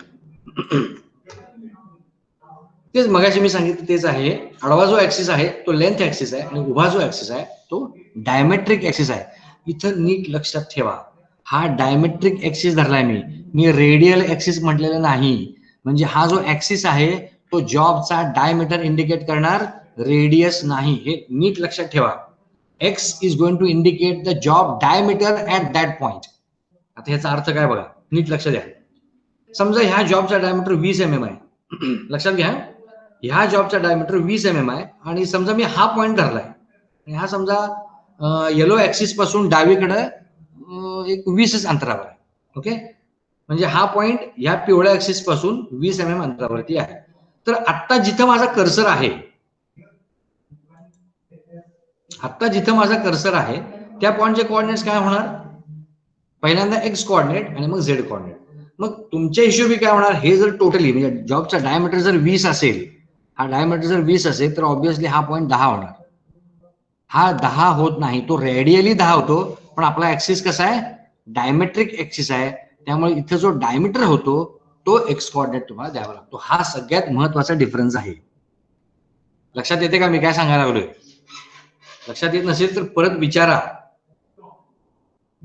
तेच मगाशी मी सांगितलं तेच आहे. आडवा जो ऍक्सिस आहे तो length axis आहे आणि उभा जो ऍक्सिस आहे तो डायमेट्रिक ऍक्सिस आहे. इथं नीट लक्षात ठेवा, हा डायमेट्रिक ऍक्सिस धरलाय मी रेडियल ऍक्सिस म्हटलेलं नाही. म्हणजे हा जो ऍक्सिस आहे तो जॉबचा डायमीटर इंडिकेट करणार, रेडियस नाही. हे नीट लक्षात ठेवा. X is going to indicate the job diameter at that point. आता ह्याचा अर्थ काय बघा, नीट लक्ष द्या. समजा ह्या जॉबचा डायमीटर 20 mm आहे. लक्षात घ्या, ह्या जॉबचा डायमीटर 20 mm आहे आणि समजा मी हा पॉइंट धरलाय. हा समजा येलो ऍक्सिस पासून डावीकडे एक 20 अंतरावर आहे. ओके. म्हणजे हा पॉइंट ह्या पिवळ्या ऍक्सिस पासून 20 mm अंतरावरती आहे. तर आता जिथं माझा कर्सर आहे, त्या पॉइंटचे कोऑर्डिनेट्स काय होणार, पहिल्यांदा एक्स कोऑर्डिनेट आणि मग झेड कोऑर्डिनेट. मग तुमच्या हिशोबी काय होणार, हे जर टोटली म्हणजे जॉबचा डायमीटर जर 20 असेल, हा डायमीटर जर 20 असेल तर ऑब्व्हियसली हा पॉइंट 10 होणार. हा 10 होत नाही, तो रेडियली 10 होतो, पण आपला ऍक्सिस कसा आहे, डायमेट्रिक ऍक्सिस आहे. त्यामुळे इथं जो डायमीटर होतो तो एक्स कोऑर्डिनेट तुम्हाला द्यावा लागतो. हा सगळ्यात महत्वाचा डिफरन्स आहे. लक्षात येते का मी काय सांगायला लागलोय? लक्षात येत नसेल तर परत विचारा.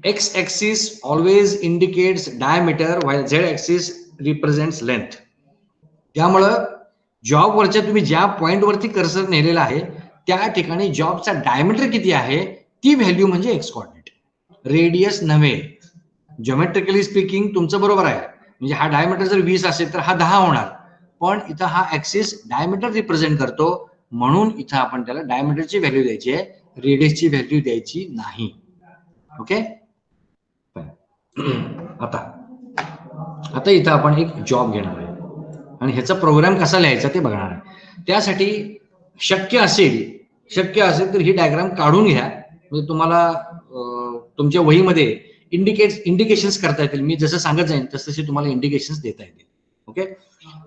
X axis always indicates diameter while Z axis represents length. त्यामुळं जॉबवरच्या तुम्ही ज्या पॉइंट वरती कर्सर नेलेला आहे त्या ठिकाणी जॉबचा डायमीटर किती आहे ती व्हॅल्यू म्हणजे एक्स कोऑर्डिनेट, रेडियस नव्हे. ज्योमेट्रिकली स्पीकिंग तुमचं बरोबर आहे. म्हणजे हा डायमीटर जर 20 असेल तर हा 10 होणार, पण इथं हा ऍक्सिस डायमीटर रिप्रेझेंट करतो म्हणून इथं आपण त्याला डायमीटरची व्हॅल्यू द्यायची आहे, रेडियसची व्हॅल्यू द्यायची नाही. ओके. आता इथं आपण एक जॉब घेणार आहे आणि ह्याचा प्रोग्राम कसा लिहायचा ते बघणार आहे. त्यासाठी शक्य असेल तर ही डायग्राम काढून घ्या, म्हणजे तुम्हाला तुमच्या वहीमध्ये इंडिकेशन्स करता येतील. मी जसं सांगत जाईन तसे तुम्हाला इंडिकेशन्स देता येतील. ओके.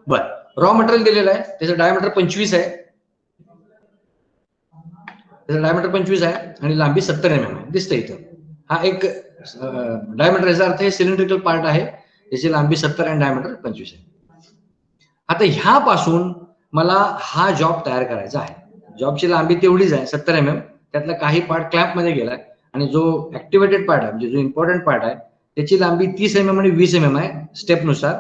बर, रॉ मटेरियल दिलेलं आहे, त्याचं डायमीटर 25 आहे, आणि लांबी 70 mm आहे. दिसतं इथं. हा एक डायमीटर, याचा अर्थ हे सिलेंड्रिकल पार्ट आहे, त्याची लांबी 70 आणि डायमीटर 25 आहे. आता ह्यापासून मला हा जॉब तयार करायचा आहे. जॉबची लांबी तेवढीच आहे 70 mm, त्यातला काही पार्ट क्लॅम्प मध्ये गेलाय आणि जो ऍक्टिव्हेटेड पार्ट आहे म्हणजे जो इम्पॉर्टंट पार्ट आहे त्याची लांबी 30 mm आणि 20 mm आहे स्टेपनुसार.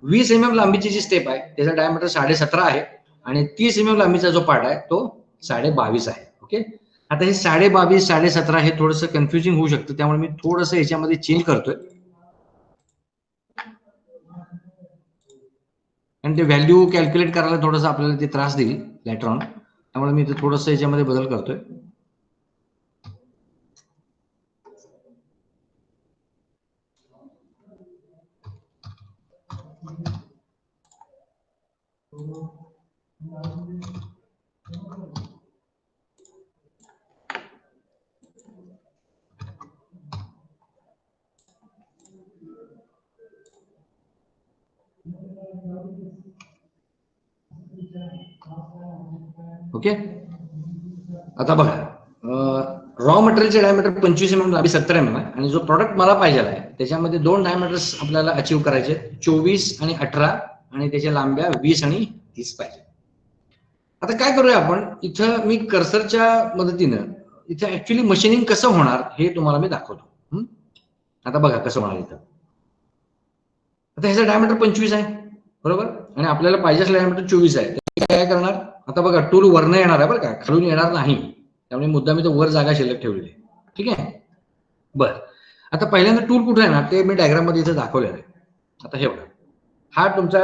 20 mm लांबीची जी स्टेप आहे त्याचा डायमीटर 17.5 आहे आणि 30 mm लांबीचा जो पार्ट आहे तो 22.5 आहे. ओके, आता हे 22.5 17.5 हे थोडंसं कन्फ्युजिंग होऊ शकतं, त्यामुळे मी थोडंसं याच्यामध्ये चेंज करतोय आणि ते व्हॅल्यू कॅल्क्युलेट करायला थोडंसं आपल्याला ते त्रास देईल लॅटर ऑन, त्यामुळे मी थोडंसं याच्यामध्ये बदल करतोय. ओके, आता बघा रॉ मटेरियलचे डायमीटर 25 mm लांबी 70 mm आहे आणि जो प्रॉडक्ट मला पाहिजे आहे त्याच्यामध्ये दोन डायमीटर्स आपल्याला अचीव्ह करायचे, 24 आणि 18 आणि त्याच्या लांब्या 20 आणि 30 पाहिजे. आता काय करूया आपण, इथं मी कर्सरच्या मदतीनं इथं ऍक्च्युली मशीनिंग कसं होणार हे तुम्हाला मी दाखवतो. आता बघा कसं होणार इथं. आता ह्याचा डायमीटर 25 आहे बरोबर आणि आपल्याला पाहिजे असलेला डायमीटर 24 आहे. काय करणार, आता बघा टूल वरनं येणार आहे बरं का, खालून येणार नाही, त्यामुळे मुद्दा मी तो वर जागा शिल्लक ठेवलेली आहे. ठीक आहे, बर. आता पहिल्यांदा टूल कुठे येणार ते मी डायग्राम मध्ये इथे दाखवलेलं आहे. आता हे बघा, हा तुमचा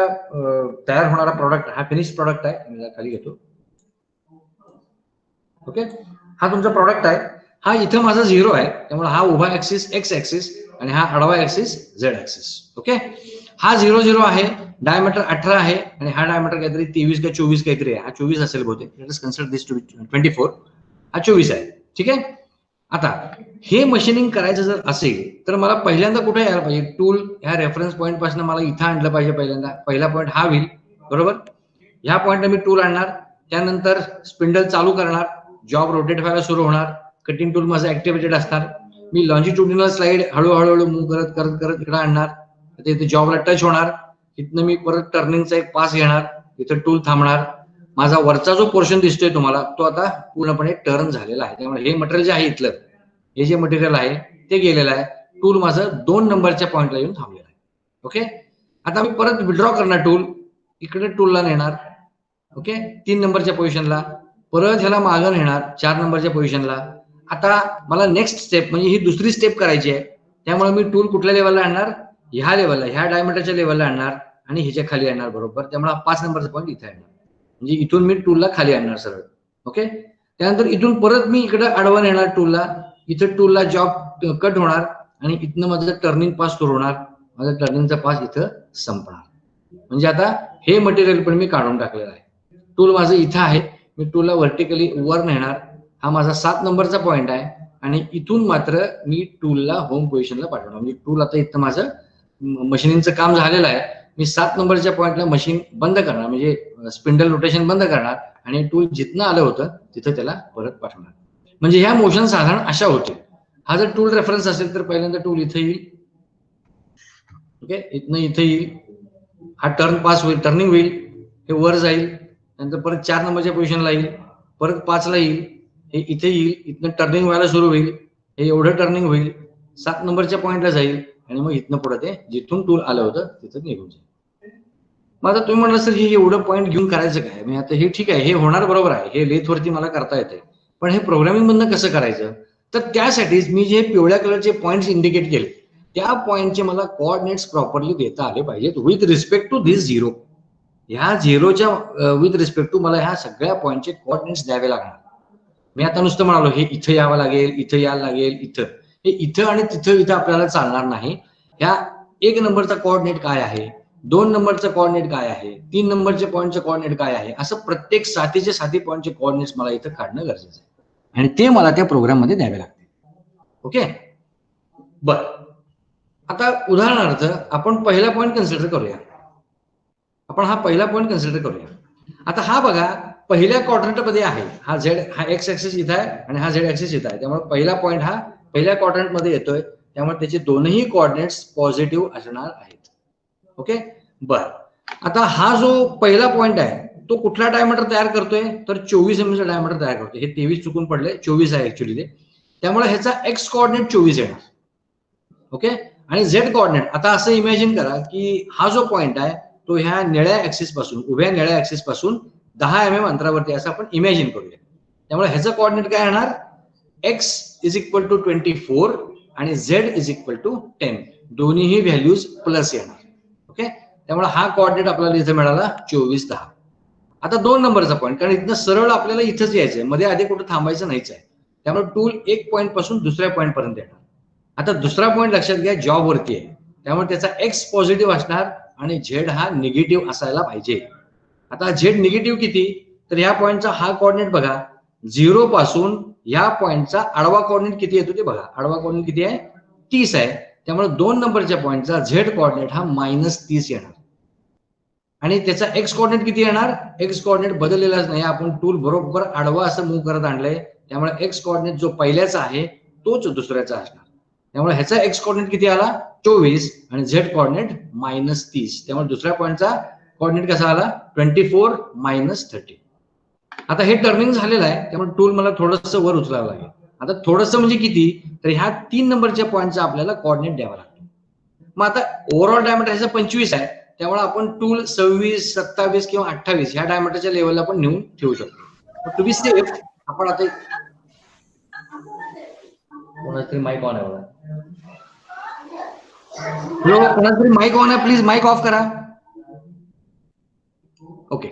तयार होणारा प्रॉडक्ट, हा फिनिश प्रॉडक्ट आहे, मी खाली घेतो. ओके, हा तुमचा प्रॉडक्ट आहे, हा इथं माझा 0 आहे, त्यामुळे हा उभा ऍक्सिस एक्स ऍक्सिस आणि हा आडवा ऍक्सिस झेड ऍक्सिस. ओके, हा 0 0 आहे, डायमीटर 18 आहे आणि हा डायमीटर काहीतरी 23 का 24 काहीतरी आहे, हा 24 असेल बहुतेक, let us consider this to be 24, हा 24 आहे. ठीक आहे, आता हे मशीनिंग करायचं जर असेल तर मला पहिल्यांदा कुठे यायला पाहिजे, टूल ह्या रेफरन्स पॉईंट पासून मला इथं आणलं पाहिजे. पहिल्यांदा पहिला पॉईंट हा होईल बरोबर, ह्या पॉईंटला मी टूल आणणार, त्यानंतर स्पिंडल चालू करणार, जॉब रोटेट व्हायला सुरू होणार, कटिंग टूल माझं ऍक्टिव्हेटेड असणार, मी लॉन्जिट्युडिनल स्लाइड हळूहळू मूव्ह करत करत करत इकडे आणणार, इथे जॉबला टच होणार, इथनं मी परत टर्निंगचा एक पास घेणार, इथं टूल थांबणार, माझा वरचा जो पोर्शन दिसतोय तुम्हाला तो आता पूर्णपणे टर्न झालेला आहे. त्यामुळे हे मटेरियल जे आहे इथलं, हे जे मटेरियल आहे ते गेलेलं आहे, टूल माझं 2 नंबरच्या पॉईंटला येऊन थांबलेलं आहे. ओके, आता मी परत विड्रॉ करणार टूल, इकडे टूलला नेणार. ओके, 3 नंबरच्या पोझिशनला, परत ह्याला मागं नेणार 4 नंबरच्या पोझिशनला. आता मला नेक्स्ट स्टेप म्हणजे ही दुसरी स्टेप करायची आहे, त्यामुळे मी टूल कुठल्या लेवलला आणणार, ह्या लेवलला, ह्या डायमीटरच्या लेवलला आणणार आणि ह्याच्या खाली आणणार बरोबर, त्यामुळे 5 नंबरचा पॉईंट इथे आणणार, म्हणजे इथून मी टूलला खाली आणणार सरळ. ओके, त्यानंतर इथून परत मी इकडे आडवा नेणार टूलला, इथं टूलला जॉब कट होणार आणि इथनं माझं टर्निंग पास सुरू होणार, माझा टर्निंगचा पास इथं संपणार. म्हणजे आता हे मटेरियल पण मी काढून टाकलेलं आहे. टूल माझं इथं आहे, मी टूलला व्हर्टिकली वर नेणार, हा माझा 7 नंबरचा पॉईंट आहे आणि इथून मात्र मी टूलला होम पोझिशनला पाठवणार. म्हणजे टूल आता इथं माझं मशीनिंगचं काम झालेलं आहे, मी 7 नंबरच्या पॉईंटला मशीन बंद करणार, म्हणजे स्पिंडल रोटेशन बंद करणार आणि टूल जिथनं आलं होतं तिथं त्याला परत पाठवणार. म्हणजे ह्या मोशन साधारण अशा होतील. हा जर टूल रेफरन्स असेल तर पहिल्यांदा टूल इथं येईल, ओके, इथनं इथं येईल, हा टर्न पास होईल, टर्निंग होईल, हे वर जाईल, नंतर परत 4 नंबरच्या पोझिशनला येईल, परत 5 ला येईल, हे इथे येईल, इथनं टर्निंग व्हायला सुरू होईल, हे एवढं टर्निंग होईल, 7 नंबरच्या पॉईंटला जाईल आणि मग इथनं पुढे ते जिथून टूल आलं होतं तिथं निघून जाईल. मग आता तुम्ही म्हटलं सर हे एवढं पॉईंट घेऊन करायचं काय, मी आता हे ठीक आहे, हे होणार बरोबर आहे, हे लेथवरती मला करता येते, पण हे प्रोग्रामिंग मधनं कसं करायचं, तर त्यासाठीच मी जे पिवळ्या कलरचे पॉईंट्स इंडिकेट केले त्या पॉईंटचे मला कोऑर्डिनेट्स प्रॉपरली देता आले पाहिजेत विथ रिस्पेक्ट टू दिस 0. ह्या 0च्या विथ रिस्पेक्ट टू मला ह्या सगळ्या पॉईंटचे कोऑर्डिनेट्स द्यावे लागणार. मी आता नुसतं म्हणालो हे इथं यावं लागेल, इथं यायला लागेल, इथं, हे इथं आणि तिथं इथं आपल्याला चालणार नाही. ह्या 1 नंबरचा कोऑर्डिनेट काय आहे, 2 नंबरचा कोऑर्डिनेट काय आहे, 3 नंबरच्या पॉईंटचं कोऑर्डिनेट काय आहे, असं प्रत्येक साथीचे साथी पॉईंटचे कोऑर्डिनेट्स मला इथं काढणं गरजेचं आहे आणि ते मला त्या प्रोग्राम मध्ये द्यावे लागते. ओके, बर. आता उदाहरणार्थ आपण पहिला पॉईंट कन्सिडर करूया, आपण हा पहिला पॉईंट कन्सिडर करूया. आता हा बघा पहिल्या क्वाड्रंट मध्ये आहे, हा झेड, हा एक्स ऍक्सिस इथं आहे आणि हा झेड ऍक्सिस इथं आहे, त्यामुळे पहिला पॉईंट हा पहिल्या क्वाड्रंट मध्ये येतोय, त्यामुळे त्याचे दोन्ही कोऑर्डिनेट्स पॉझिटिव्ह असणार आहेत. ओके, बर. आता हा जो पहिला पॉईंट आहे तो कुठला डायमीटर तयार करतोय, तर 24 mm चा डायमीटर तयार करतोय. हे 23 चुकून पडले, 24 आहे ऍक्च्युली ते, त्यामुळे ह्याचा एक्स कोऑर्डिनेट 24 येणार. ओके, आणि झेड कोऑर्डिनेट, आता असं इमॅजिन करा की हा जो पॉईंट आहे तो ह्या निळ्या ऍक्सिस पासून, उभ्या निळ्या ऍक्सिस पासून 10 mm अंतरावरती असं आपण इमॅजिन करूया. त्यामुळे ह्याचं कोऑर्डिनेट काय येणार, x इज इक्वल टू 24 आणि z इज इक्वल टू 10. दोन्हीही व्हॅल्यूज प्लस येणार. ओके, त्यामुळे हा कोऑर्डिनेट आपल्याला इथे मिळाला 24, 10. आता 2 नंबरचा पॉईंट, कारण इथनं सरळ आपल्याला इथंच यायचंय, मध्ये आधी कुठं थांबायचं नाहीच आहे. त्यामुळे टूल एक पॉईंट पासून दुसऱ्या पॉईंट पर्यंत येणार. आता दुसरा पॉईंट लक्षात घ्या, जॉब वरती आहे, त्यामुळे त्याचा x पॉझिटिव्ह असणार आणि z हा निगेटिव्ह असायला पाहिजे. आता z निगेटिव्ह किती, तर ह्या पॉईंटचा हा कोऑर्डिनेट बघा, 0 पासून या पॉईंटचा आडवा कोऑर्डिनेट किती येतो ते बघा. आडवा कोऑर्डिनेट किती आहे, 30 आहे. त्यामुळे 2 नंबरच्या पॉईंटचा z कोऑर्डिनेट हा -30 येणार आणि त्याचा x कोऑर्डिनेट किती येणार, x कोऑर्डिनेट बदललेलाच नाही, आपण टूल बरोबर आडवा असं मूव्ह करत आणलंय. त्यामुळे x कोऑर्डिनेट जो पहिल्याचा आहे तोच दुसऱ्याचा असणार. त्यामुळे ह्याचा x कोऑर्डिनेट किती आला, 24 आणि z कोऑर्डिनेट -30. त्यामुळे दुसऱ्या पॉईंटचा कोऑर्डिनेट कसा आला, 24 - 30. आता हे टर्निंग झालेलं आहे, त्यामुळे टूल मला थोडंसं वर उचलावं लागेल. आता थोडंसं म्हणजे किती, तर ह्या 3 नंबरच्या पॉईंटचा आपल्याला कोऑर्डिनेट द्यावा लागतो. मग आता ओव्हरऑल डायमीटर ह्याचा 25 आहे, त्यामुळे आपण टूल 26, 27 किंवा 28 ह्या डायमीटरच्या लेवलला आपण नेऊन ठेवू शकतो. टू बी सेफ आपण आता कोणातरी माईक ऑन आहे बघा. हॅलो, कोणातरी माईक ऑन आहे, प्लीज माईक ऑफ करा. Okay,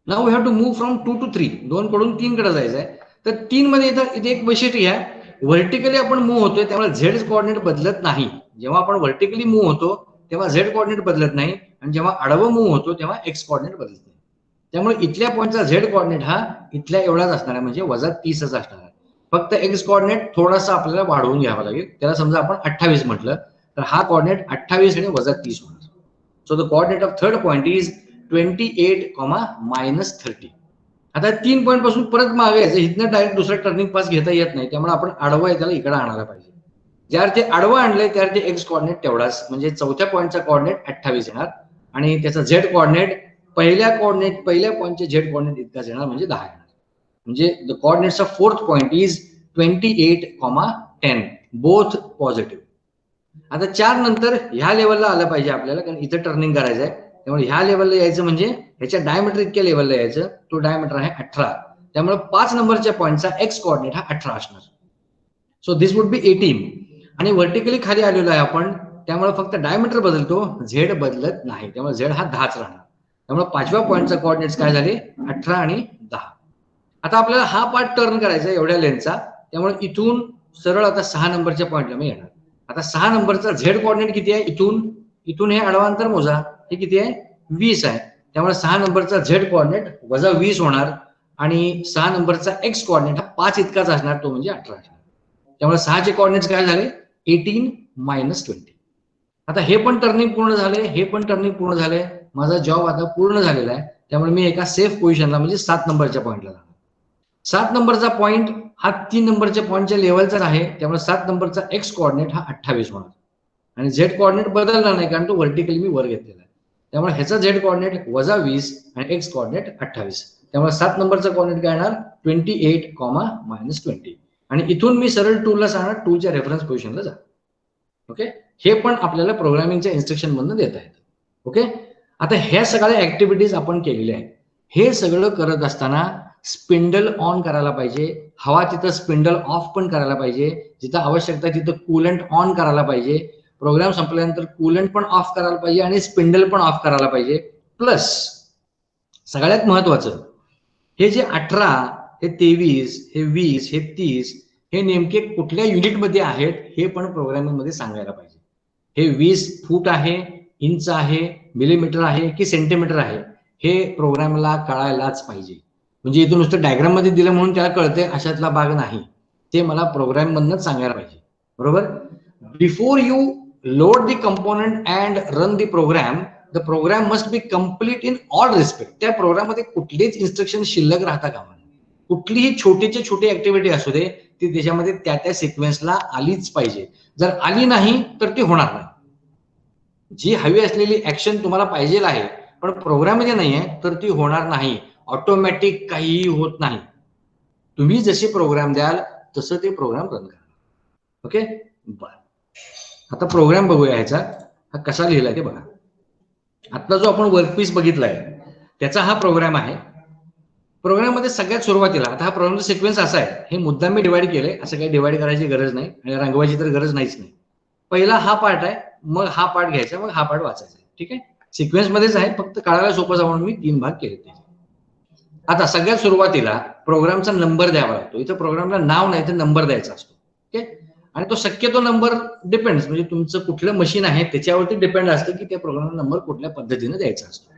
now we have to move from 2 to 3. 2 कडून 3 कडे जायचं आहे. तर 3 मध्ये इथे एक वैशिष्ट्य घ्या, व्हर्टिकली आपण मूव्ह होतोय त्यामुळे झेड कोऑर्डिनेट बदलत नाही. जेव्हा आपण व्हर्टिकली मूव्ह होतो तेव्हा झेड कोऑर्डिनेट बदलत नाही आणि जेव्हा आडवं मूव्ह होतो तेव्हा एक्स कोऑर्डिनेट बदलत नाही. त्यामुळे इथल्या पॉईंटचा झेड कोऑर्डिनेट हा इथल्या एवढाच असणार आहे, म्हणजे -30च असणार आहे. फक्त एक्स कोऑर्डिनेट थोडासा आपल्याला वाढवून घ्यावा लागेल. त्याला समजा आपण 28 म्हटलं तर हा कोऑर्डिनेट 28 आणि -30 होणार. So the coordinate of third point is 28, -30. आता 3 पॉईंट पासून परत मागे यायचं, इथनं डायरेक्ट दुसरा टर्निंग पास घेता येत नाही, त्यामुळे आपण आडवं आहे त्याला इकडे आणायला पाहिजे. ज्यावर ते आडवं आणलंय त्यावर ते एक्स कोऑर्डिनेट तेवढाच, म्हणजे चौथ्या पॉईंटचा कोऑर्डिनेट 28 येणार आणि त्याचा झेड कोऑर्डिनेट पहिल्या पॉईंटचे झेड कोऑर्डिनेट इतकाच येणार, म्हणजे 10 येणार. म्हणजे the coordinates of fourth point is 28, 10, both positive. आता 4 नंतर ह्या लेवलला आलं पाहिजे आपल्याला, कारण इथं टर्निंग करायचं आहे. त्यामुळे ह्या लेवलला यायचं म्हणजे ह्याच्या डायमीटर इतक्या लेवलला यायचं. तो डायमीटर आहे 18. त्यामुळे 5 नंबरच्या पॉईंटचा एक्स कोऑर्डिनेट हा 18 असणार. So this would be 18. आणि व्हर्टिकली खाली आलेलो आहे आपण, त्यामुळे फक्त डायमीटर बदलतो, झेड बदलत नाही. त्यामुळे झेड हा 10च राहणार. त्यामुळे 5व्या पॉईंटचा कोऑर्डिनेट्स काय झाले, 18 आणि 10. आता आपल्याला हा पार्ट टर्न करायचा एवढ्या लेंथचा, त्यामुळे इथून सरळ आता 6 नंबरच्या पॉईंटला मी येणार. आता 6 नंबरचा झेड कोऑर्डिनेट किती आहे, इथून हे आडवांतर मोजा, हे किती आहे, 20 आहे. त्यामुळे 6 नंबरचा झेड कोऑर्डिनेट -20 होणार आणि 6 नंबरचा एक्स कोऑर्डिनेट हा 5 इतकाच असणार, तो म्हणजे 18 असणार. त्यामुळे 6चे कोऑर्डिनेट्स काय झाले, 18 - 20. आता हे पण टर्निंग पूर्ण झाले, हे पण टर्निंग पूर्ण झाले. माझा जॉब आता पूर्ण झालेला आहे. त्यामुळे मी एका सेफ पोझिशनला म्हणजे 7 नंबरच्या पॉईंटला जाणार. 7 नंबरचा पॉईंट हा 3 नंबरच्या पॉईंटच्या लेवलचाच आहे. त्यामुळे 7 नंबरचा एक्स कोऑर्डिनेट हा 28 होणार आणि झेड कोऑर्डिनेट बदलणार नाही, कारण तो व्हर्टिकली मी वर घेतलेला आहे. त्यामुळे ह्याचा झेड कोऑर्डिनेट -20 आणि एक्स कोऑर्डिनेट 28. त्यामुळे 7 नंबरचा कोऑर्डिनेट काय येणार, 28, -20. आणि इथून मी सरळ टूलला सांगणार, टूलच्या रेफरन्स पोझिशनला जा. ओके, हे पण आपल्याला प्रोग्रामिंगच्या इन्स्ट्रक्शन मधून देता येतं. ओके, आता ह्या सगळ्या ऍक्टिव्हिटीज आपण केलेल्या आहेत. हे सगळं करत असताना स्पिंडल ऑन करायला पाहिजे, हवा तिथं स्पिंडल ऑफ पण करायला पाहिजे, जिथं आवश्यकता तिथं कूलंट ऑन करायला पाहिजे, प्रोग्राम संपल्यानंतर कूलंट पण ऑफ करायला पाहिजे आणि स्पिंडल पण ऑफ करायला पाहिजे. प्लस सगळ्यात महत्वाचं, हे जे 18, हे 23, हे 20, हे 30 हे नेमके कुठल्या युनिटमध्ये आहेत हे पण प्रोग्रामिंग मध्ये सांगायला पाहिजे. हे 20 फूट आहे, इंच आहे, मिलीमीटर आहे की सेंटीमीटर आहे, हे प्रोग्रामला कळायलाच पाहिजे. म्हणजे इथून नुसतं डायग्राम मध्ये दिलं म्हणून त्याला कळते अशातला भाग नाही, ते मला प्रोग्राम मधनच सांगायला पाहिजे. बरोबर, before you load the component and run the program must be complete in all respect. त्या प्रोग्राम मध्ये कुठलेच इन्स्ट्रक्शन शिल्लक राहता कामा नये. कुठलीही छोटीची छोटी ऍक्टिव्हिटी असू दे, ती त्याच्यामध्ये त्या सिक्वेन्सला आलीच पाहिजे. जर आली नाही तर ती होणार नाही. जी हवी असलेली ऍक्शन तुम्हाला पाहिजे आहे पण प्रोग्राम मध्ये नाहीये तर ती होणार नाही. ऑटोमॅटिक काहीही होत नाही. तुम्ही जसे प्रोग्राम द्याल तसं ते प्रोग्राम रन करणार. ओके, बरं, आता प्रोग्राम बघूया ह्याचा, हा कसा लिहिलाय ते बघा. आता जो आपण वर्कपीस बघितलाय त्याचा हा प्रोग्राम आहे. प्रोग्राम मध्ये सगळ्यात सुरुवातीला, आता हा प्रोग्रामचा सिक्वेन्स असा आहे, हे मुद्दाम मी डिवाइड केलंय, असं काही डिवाइड करायची गरज नाही आणि रंगवायची तर गरज नाहीच नाही. पहिला हा पार्ट आहे, मग हा पार्ट घ्यायचा, मग हा पार्ट वाचायचा. ठीक आहे, सिक्वेन्स मध्येच आहे, फक्त कळायला सोपं जाऊन मी 3 भाग केले. आता सगळ्यात सुरुवातीला प्रोग्रामचा नंबर द्यावा लागतो. इथं प्रोग्रामला नाव नाही तर नंबर द्यायचा असतो. ओके, आणि तो शक्यतो नंबर डिपेंड्स, म्हणजे तुमचं कुठलं मशीन आहे त्याच्यावरती डिपेंड असतं की त्या प्रोग्रामला नंबर कुठल्या पद्धतीने द्यायचा असतो.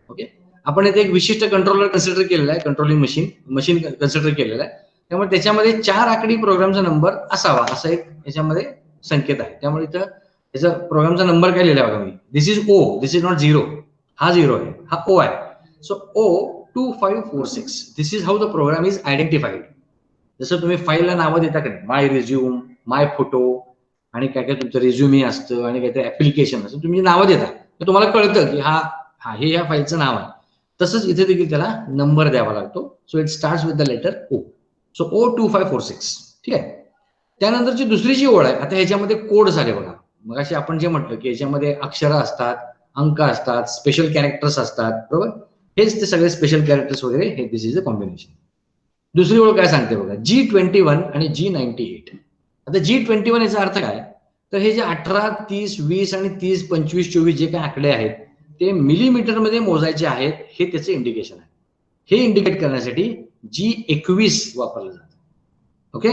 ओके, आपण इथे एक विशिष्ट कंट्रोलर कन्सिडर केलेला आहे, कंट्रोलिंग मशीन कन्सिडर केलेला आहे. त्यामुळे त्याच्यामध्ये 4 आकडी प्रोग्रामचा नंबर असावा असा एक याच्यामध्ये संकेत आहे. त्यामुळे इथं त्याचा प्रोग्रामचा नंबर काय लिहिला बघा मी, this is O, this is not 0, हा 0 आहे, हा ओ आहे. So O 2546, this is how the program is identified. जसं तुम्ही फाईलला नावं देता का नाही, माय रिझ्यूम, माय फोटो आणि काय काय तुमचं रिझ्युमी असतं आणि काहीतरी ऍप्लिकेशन असतं, तुम्ही नावं देता तर तुम्हाला कळतं की हा हा हे या फाईलचं नाव आहे. तसंच इथे देखील त्याला नंबर द्यावा लागतो. So it starts with the letter O. So O2546. ठीक आहे, त्यानंतरची दुसरी जी ओळ आहे, आता ह्याच्यामध्ये कोड झाले बघा. मग अशी आपण जे म्हटलं की याच्यामध्ये अक्षरं असतात, अंक असतात, स्पेशल कॅरेक्टर्स असतात, बरोबर. हेच ते सगळे स्पेशल कॅरेक्टर्स वगैरे, हे दिस इज अ कॉम्बिनेशन. दुसरी ओळ काय सांगते बघा, G21 आणि G98. आता G21 याचा अर्थ काय, तर हे जे 18, 30, 20 आणि 30, 25, 24 जे काही आकडे आहेत ते मिलीमीटर मध्ये मोजायचे आहेत, हे त्याचं इंडिकेशन आहे. हे इंडिकेट करण्यासाठी G21 वापरलं जातं. Okay,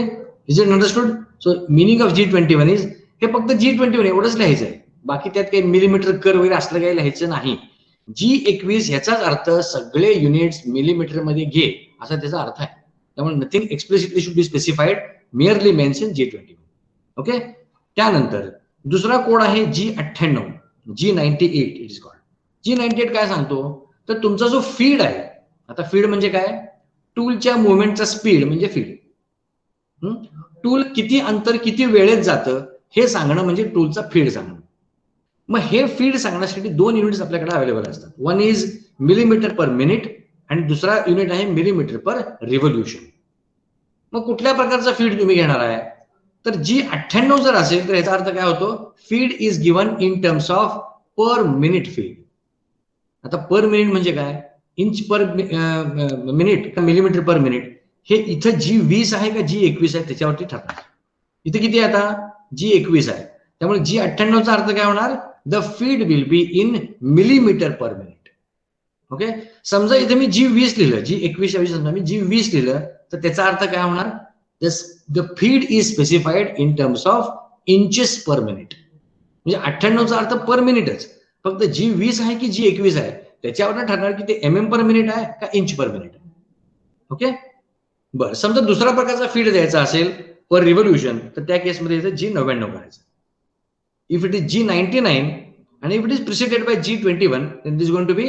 is it understood? So meaning of G21 is, हे फक्त G21 एवढंच लिहायचं आहे, बाकी त्यात काही मिलीमीटर कर वगैरे असलं काही लिहायचं नाही. G21 ह्याचाच अर्थ सगळे युनिट्स मिलीमीटर मध्ये घे, असा त्याचा अर्थ आहे. त्यामुळे nothing explicitly should be specified, merely mention G21. Okay, त्यानंतर दुसरा कोड आहे G98, G98 it is called. G98 काय सांगतो, तर तुमचा जो फीड आहे, आता फीड म्हणजे काय, टूलच्या मुवमेंटचा स्पीड म्हणजे फीड. टूल किती अंतर किती वेळेत जातं हे सांगणं म्हणजे टूलचा फीड सांगणं. मग हे फीड सांगण्यासाठी 2 युनिट्स आपल्याकडे अवेलेबल असतात. One is millimetre per minute आणि दुसरा युनिट आहे मिलीमीटर पर रिव्होल्यूशन. मग कुठल्या प्रकारचा फीड तुम्ही घेणार आहे, तर G98 जर असेल तर याचा अर्थ काय होतो, feed is given in terms of per minute feed. आता पर मिनिट म्हणजे काय, इंच पर मिनिट का मिलीमीटर पर मिनिट, हे इथं G20 आहे का G21 आहे त्याच्यावरती ठरणार. इथे किती आहे आता, G21 आहे, त्यामुळे G98 चा अर्थ काय होणार, the feed will be in millimetre per minute. Okay, समजा इथे मी G20 लिहिलं, G21 ऐवजी समजा मी G20 लिहिलं, तर त्याचा अर्थ काय होणार, the feed is specified in terms of inches per minute. म्हणजे 98चा अर्थ पर मिनिटच, फक्त G20 आहे की G21 आहे त्याच्यावर ठरणार की ते MM पर मिनिट आहे का इंच पर मिनिट. ओके, बरं, समजा दुसरा प्रकारचा फीड द्यायचा असेल पर रिव्होल्यूशन, तर त्या केसमध्ये येतं G99 करायचं. इफ इट इज G99 आणि if it is preceded bye G21, then it is going to be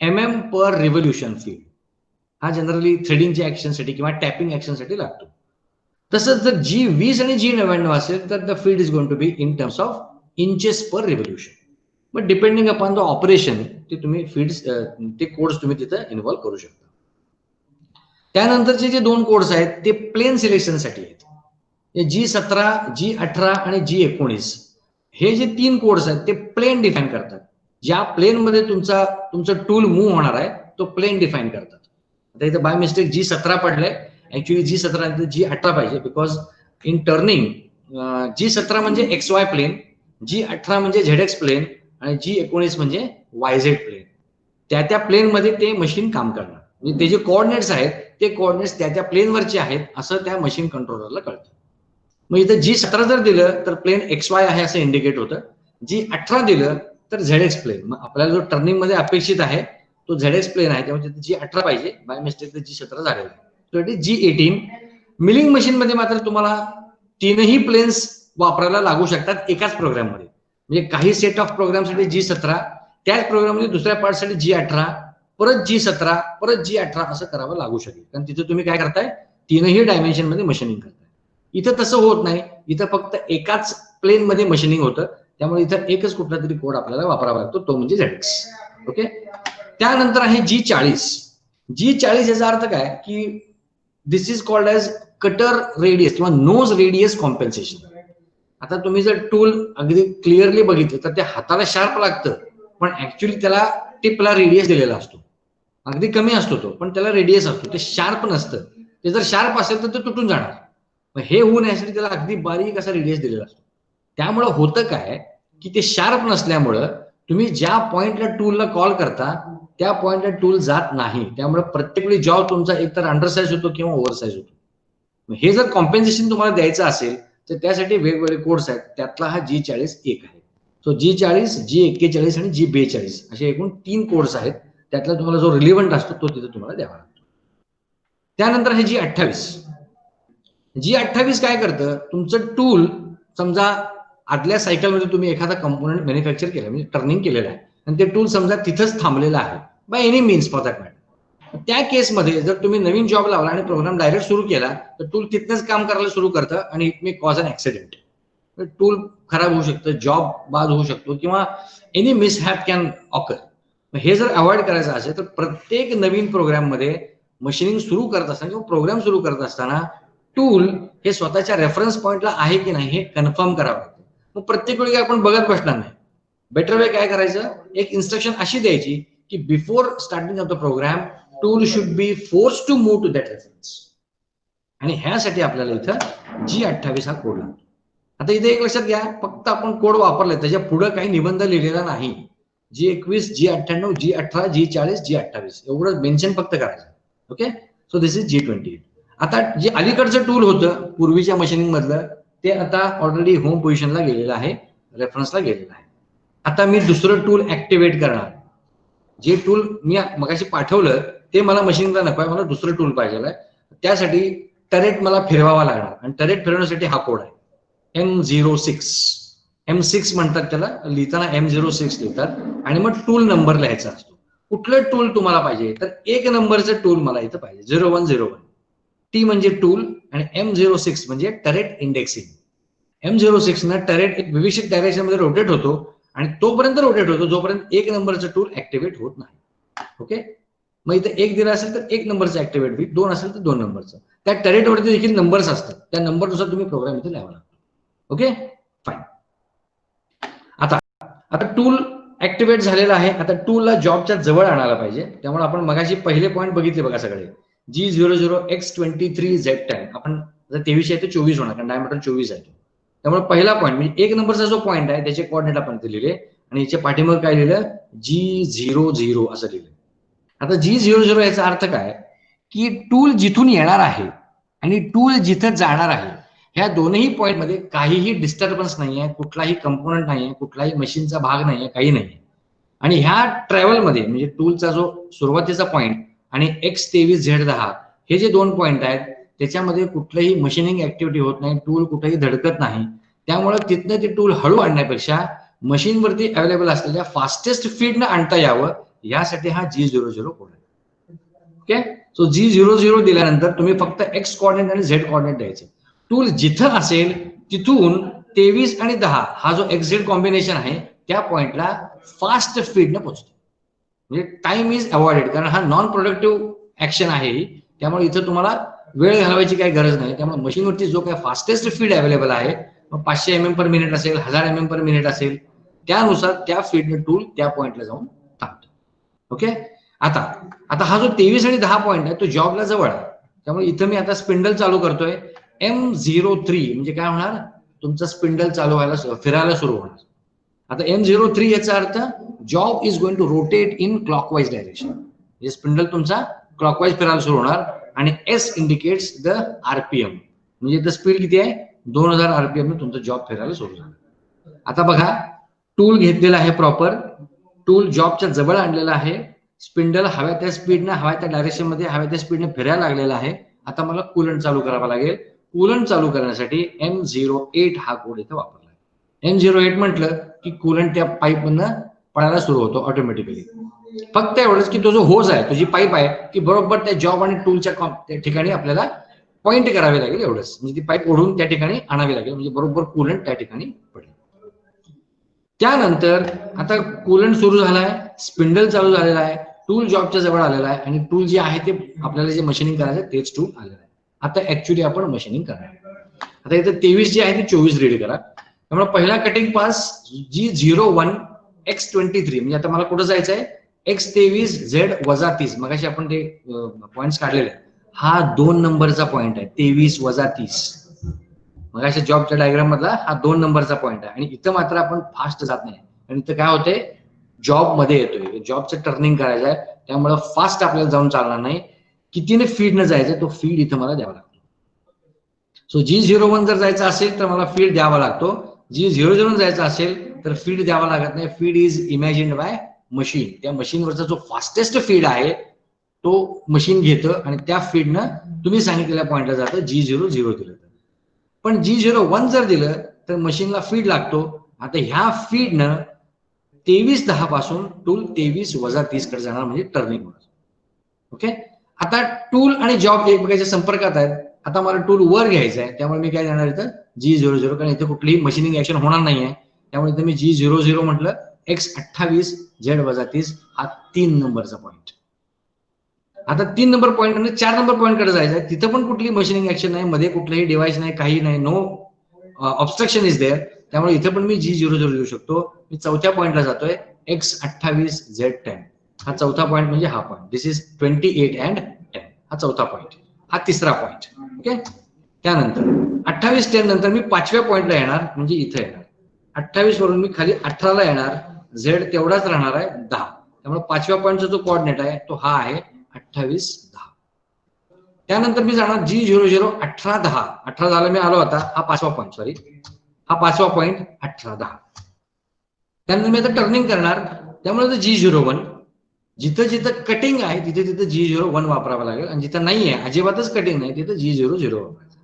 MM per revolution feed. हा जनरली थ्रेडिंगच्या ऍक्शनसाठी किंवा टॅपिंग ऍक्शनसाठी लागतो. तसंच जर G20 आणि G99 असेल तर the feed is going to be in terms of inches per revolution. मग depending upon the operation ते तुम्ही फीड्स, ते कोड्स तुम्ही तिथं इन्व्हॉल्व करू शकता. त्यानंतरचे जे 2 कोड्स आहेत ते प्लेन सिलेक्शनसाठी आहेत. G17, G18 आणि G19 हे जे 3 कोड्स आहेत ते प्लेन डिफाईन करतात. ज्या प्लेन मध्ये तुमचं टूल मूव्ह होणार आहे तो प्लेन डिफाईन करतात. आता इथे बाय मिस्टेक G17 पडलंय, ऍक्च्युअली G17 G18 पाहिजे, बिकॉज इन टर्निंग G17 म्हणजे XY प्लेन, G18 म्हणजे ZX प्लेन आणि G19 म्हणजे YZ प्लेन. त्या प्लेन मध्ये ते मशीन काम करणार, म्हणजे ते जे कोऑर्डिनेट्स आहेत ते कोऑर्डिनेट्स त्या प्लेनवरचे आहेत असं त्या मशीन कंट्रोलरला कळतं. मग इथं G17 जर दिलं तर प्लेन XY आहे असं इंडिकेट होतं, G18 दिलं तर ZX प्लेन. मग आपल्याला जो टर्निंग मध्ये अपेक्षित आहे तो ZX प्लेन आहे, त्यामुळे G18 पाहिजे, बाय मिस्टेक G17 झालेलं आहे. So it is G18. Milling machine मध्ये मात्र तुम्हाला 3ही प्लेन्स वापरायला लागू शकतात एकाच प्रोग्राम मध्ये. म्हणजे काही सेट ऑफ प्रोग्रामसाठी G17, त्याच प्रोग्राम मध्ये दुसऱ्या पार्टसाठी G18, परत G17, परत G18 असं करावं लागू शकेल, कारण तिथे तुम्ही काय करताय, 3ही डायमेन्शन मध्ये मशीनिंग करताय. इथं तसं होत नाही, इथं फक्त एकाच प्लेन मध्ये मशीनिंग होतं, त्यामुळे इथं एकच कुठला तरी कोड आपल्याला वापरावा लागतो, तो म्हणजे ZX. ओके, त्यानंतर आहे G40. G40 याचा अर्थ काय की this is called as cutter radius किंवा नोज रेडियस कॉम्पेन्सेशन. आता तुम्ही जर टूल अगदी क्लिअरली बघितलं तर ते हाताला शार्प लागतं, पण ऍक्च्युली त्याला टिपला रेडियस दिलेला असतो, अगदी कमी असतो तो, पण त्याला रेडियस असतो, ते शार्प नसतं. ते जर शार्प असेल तर ते तुटून जाणार. हे होऊ नये त्याला अगदी बारीक असा रेडियस दिलेला असतो. त्यामुळे होतं काय की ते शार्प नसल्यामुळं तुम्ही ज्या पॉइंटला टूलला कॉल करता त्या पॉइंटला टूल जात नाही. त्यामुळे प्रत्येक वेळी जॉब तुमचा एकतर अंडरसाइज होतो किंवा ओव्हरसाइज होतो. हे जर कॉम्पेन्सेशन तुम्हाला द्यायचं असेल तर त्यासाठी वेगवेगळे कोड्स आहेत. त्यातला हा G40 एक आहे. सो G40, G41 आणि G42 असे एकूण 3 कोड्स आहेत. त्यातला तुम्हाला जो रिलिव्हंट असतो तो तिथे तुम्हाला द्यावा लागतो. त्यानंतर हे G28 काय करतं, तुमचं टूल समजा आदल्या सायकलमध्ये तुम्ही एखादा कंपोनंट मॅन्युफॅक्चर केला म्हणजे टर्निंग केलेलं आहे आणि ते टूल समजा तिथंच थांबलेलं आहे by any means for that matter. त्या केसमध्ये जर तुम्ही नवीन जॉब लावला आणि प्रोग्राम डायरेक्ट सुरू केला तर टूल तिथनंच काम करायला सुरू करतं आणि it may cause an accident. Tool खराब होऊ शकतं, जॉब बाद होऊ शकतो किंवा एनी मिसहॅप कॅन ऑकर. हे जर अवॉइड करायचं असेल तर प्रत्येक नवीन प्रोग्राममध्ये मशीनिंग सुरू करत असताना किंवा प्रोग्राम सुरू करत असताना टूल हे स्वतःच्या रेफरन्स पॉइंटला आहे की नाही हे कन्फर्म करावं लागतं. मग प्रत्येक वेळी आपण बघत बसणार नाही. बेटर वे काय करायचं, एक इन्स्ट्रक्शन अशी द्यायची की before starting of the program tool should be force to move to that reference. आणि ह्यासाठी आपल्याला इथं G28 हा कोड लागतो. आता इथे एक लक्षात घ्या, फक्त आपण कोड वापरलाय त्याच्या पुढे काही निबंध लिहिलेला नाही. G21, G98, G18, G40, G28 एवढं मेन्शन फक्त करायचं. Okay, so this is G28. आता जे अलीकडचं टूल होतं पूर्वीच्या मशीनिंग मधलं ते आता ऑलरेडी होम पोझिशनला गेलेलं आहे, रेफरन्सला गेलेलं आहे. आता मी दुसरं टूल ऍक्टिव्हेट करणार. जे टूल मी मगाशी पाठवलं ते मला मशीनिंगला नको आहे, मला दुसरं टूल पाहिजे आहे. त्यासाठी टरेट मला फिरवावा लागणार आणि टरेट फिरवण्यासाठी हा कोड आहे M06. M6 म्हणतात त्याला, लिहिताना M06 लिहितात आणि मग टूल नंबर लिहायचा असतो. कुठलं टूल तुम्हाला पाहिजे तर एक नंबरचं टूल मला इथं पाहिजे, 0101. T म्हणजे टूल आणि M06 म्हणजे टरेट इंडेक्सिंग. M06 ना टरेट एक विशिष्ट डायरेक्शन मध्ये रोटेट होतो आणि तोपर्यंत रोटेट होतो जोपर्यंत एक नंबरचं टूल ऍक्टिव्हेट होत नाही. ओके, मग इथं एक दिला असेल तर एक नंबरचं ऍक्टिव्हेट होईल, 2 असेल तर 2 नंबरचं. त्या टरेट वरती देखील नंबर्स असतात, त्या नंबरनुसार तुम्ही प्रोग्राम इथे लिहावा लागतो. Okay fine. आता टूल ऍक्टिव्हेट झालेला आहे. आता टूलला जॉबच्या जवळ आणायला पाहिजे. त्यामुळे आपण मगाशी पहिले पॉईंट बघितले बघा सगळे, G00X23Z10. आपण जर 23 आहे तर 24 होणार कारण डायमीटर 24 आहे. त्यामुळे पहिला पॉईंट म्हणजे एक नंबरचा जो पॉईंट आहे त्याचे कोऑर्डिनेट आपण लिहिले आणि याच्या पाठीमागे काय लिहिलं, G00 असं लिहिलं. आता G00 याचा अर्थ काय की टूल जिथून येणार आहे आणि टूल जिथं जाणार आहे ह्या दोनही पॉईंट मध्ये काहीही डिस्टर्बन्स नाहीये, कुठलाही कंपोनंट नाहीये, कुठलाही मशीनचा भाग नाहीये, काही नाहीये. आणि ह्या ट्रॅव्हलमध्ये म्हणजे टूलचा जो सुरुवातीचा पॉईंट आणि X23Z10 हे जे 2 पॉईंट आहेत त्याच्यामध्ये कुठलंही मशीनिंग ऍक्टिव्हिटी होत नाही, टूल कुठेही धडकत नाही. त्यामुळे तिथनं ते टूल हळू आणण्यापेक्षा मशीनवरती अवेलेबल असलेल्या फास्टेस्ट फीडनं आणता यावं यासाठी हा G00 कोड आहे. ओके, सो G00 दिल्यानंतर तुम्ही फक्त X कोऑर्डिनेट आणि Z कोऑर्डिनेट द्यायचे. टूल जिथं असेल तिथून 23 आणि 10 हा जो XZ कॉम्बिनेशन आहे त्या पॉइंटला फास्ट स्पीडने पोहोचतो. म्हणजे टाइम इज अवॉइडेड, कारण हा नॉन प्रोडक्टिव्ह ऍक्शन आहे. त्यामुळे इथं तुम्हाला वेळ घालवायची काही गरज नाही. त्यामुळे मशीनवरती जो काही फास्टेस्ट स्पीड अवेलेबल आहे 500 mm/min असेल, 1000 mm/min असेल, त्यानुसार त्या स्पीडने टूल त्या पॉइंटला जाऊन थांबतो. ओके, आता हा जो 23 आणि 10 पॉइंट आहे तो जॉबला जवळ आहे. त्यामुळे इथं मी आता स्पिंडल चालू करतोय. M03 म्हणजे काय होणार, तुमचं स्पिंडल चालू व्हायला फिरायला सुरू होणार. आता M03 याचा अर्थ job is going to rotate in clockwise direction. म्हणजे स्पिंडल तुमचा क्लॉकवाईज फिरायला सुरू होणार आणि S इंडिकेट्स द RPM म्हणजे द स्पीड किती आहे, 2000 RPM ने तुमचा जॉब फिरायला सुरू झाला. आता बघा, टूल घेतलेला आहे प्रॉपर, टूल जॉबच्या जवळ आणलेला आहे, स्पिंडल हव्या त्या स्पीडने हव्या त्या डायरेक्शन मध्ये हव्या त्या स्पीडने फिरायला लागलेला आहे. आता मला कूलंट चालू करावा लागेल. कूलंट चालू करण्यासाठी M08 हा कोड इथे वापरला. M08 म्हटलं की कूलंट त्या पाईप मधनं पडायला सुरू होतो ऑटोमॅटिकली. फक्त एवढंच की तो जो होज आहे, तुझी पाईप आहे ती बरोबर त्या जॉब आणि टूलच्या ठिकाणी आपल्याला पॉइंट करावे लागेल एवढंच. म्हणजे ती पाईप ओढून त्या ठिकाणी आणावी लागेल म्हणजे बरोबर कूलंट त्या ठिकाणी पडेल. त्यानंतर आता कूलंट सुरू झालाय, स्पिंडल चालू झालेला आहे, टूल जॉबच्या जवळ आलेला आहे आणि टूल जे आहे ते आपल्याला जे मशीनिंग करायचं तेच टूल आलेलं आहे. आता ऍक्च्युली आपण मशीनिंग करणार. आता इथे 23 जे आहे ते 24 रीड करा. त्यामुळे पहिला कटिंग पास G01 X23 म्हणजे आता मला कुठं जायचं आहे, X23 Z-30. मगाशी आपण ते पॉइंट्स काढलेले. हा 2 नंबरचा पॉइंट आहे, 23-30. मगाशी जॉबच्या डायग्राम मधला हा 2 नंबरचा पॉइंट आहे. आणि इथं मात्र आपण फास्ट जात नाही, आणि इथं काय होतंय, जॉब मध्ये येतोय, जॉबचं टर्निंग करायचं आहे, त्यामुळे फास्ट आपल्याला जाऊन चालणार नाही. कितीने फीड न जायचं, तो फीड इथं मला द्यावा लागतो. सो G01 जर जायचं असेल तर मला फीड द्यावा लागतो. G00 जायचं असेल तर फीड द्यावा लागत नाही. Feed is imagined by machine. त्या मशीनवरचा जो फास्टेस्ट फीड आहे तो मशीन घेतं आणि त्या फीडनं तुम्ही सांगितलेल्या पॉइंटला जातं. G00 दिलं. पण G01 जर दिलं तर मशीनला फीड लागतो. आता ह्या फीडनं 23-10 पासून टूल 23-30 कडे जाणार, म्हणजे टर्निंग होणार. ओके. आता टूल आणि जॉब एकमेकांच्या संपर्कात आहेत. आता मला टूल वर घ्यायचं आहे, त्यामुळे मी काय जाणार इथं G00, कारण इथे कुठलीही मशीनिंग ऍक्शन होणार नाहीये. त्यामुळे इथे मी G00 म्हटलं. X28 Z-30 हा 3 नंबरचा पॉइंट. आता 3 नंबर पॉइंट म्हणजे 4 नंबर पॉइंट कडे जायचं आहे. तिथं पण कुठली मशीनिंग ऍक्शन नाही, मध्ये कुठलंही डिव्हाइस नाही, काही नाही, नो ऑब्स्ट्रक्शन इज देअर. त्यामुळे इथे पण मी G00 देऊ शकतो. मी चौथ्या पॉइंटला जातोय, X28 Z-10. हा चौथा पॉइंट म्हणजे हा पॉइंट. This is 28 and 10. हा चौथा पॉइंट, हा तिसरा पॉइंट. ओके. त्यानंतर 28-10 नंतर मी 5व्या पॉइंटला येणार, म्हणजे इथे येणार. 28 वरून मी खाली 18ला येणार. झेड तेवढाच राहणार आहे 10. त्यामुळे 5व्या पॉइंटचा जो कोऑर्डिनेट आहे तो हा आहे 28-10. त्यानंतर मी जाणार G00 18-10. 18-10 मी आलो. आता हा 5वा पॉइंट, सॉरी, हा 5वा पॉइंट 18-10. त्यानंतर मी आता टर्निंग करणार. त्यामुळे G01 जिथं जिथं कटिंग आहे तिथे तिथे G01 वापरावं लागेल, आणि जिथं नाही आहे, अजिबातच कटिंग नाही, तिथं G00 वापरायचं.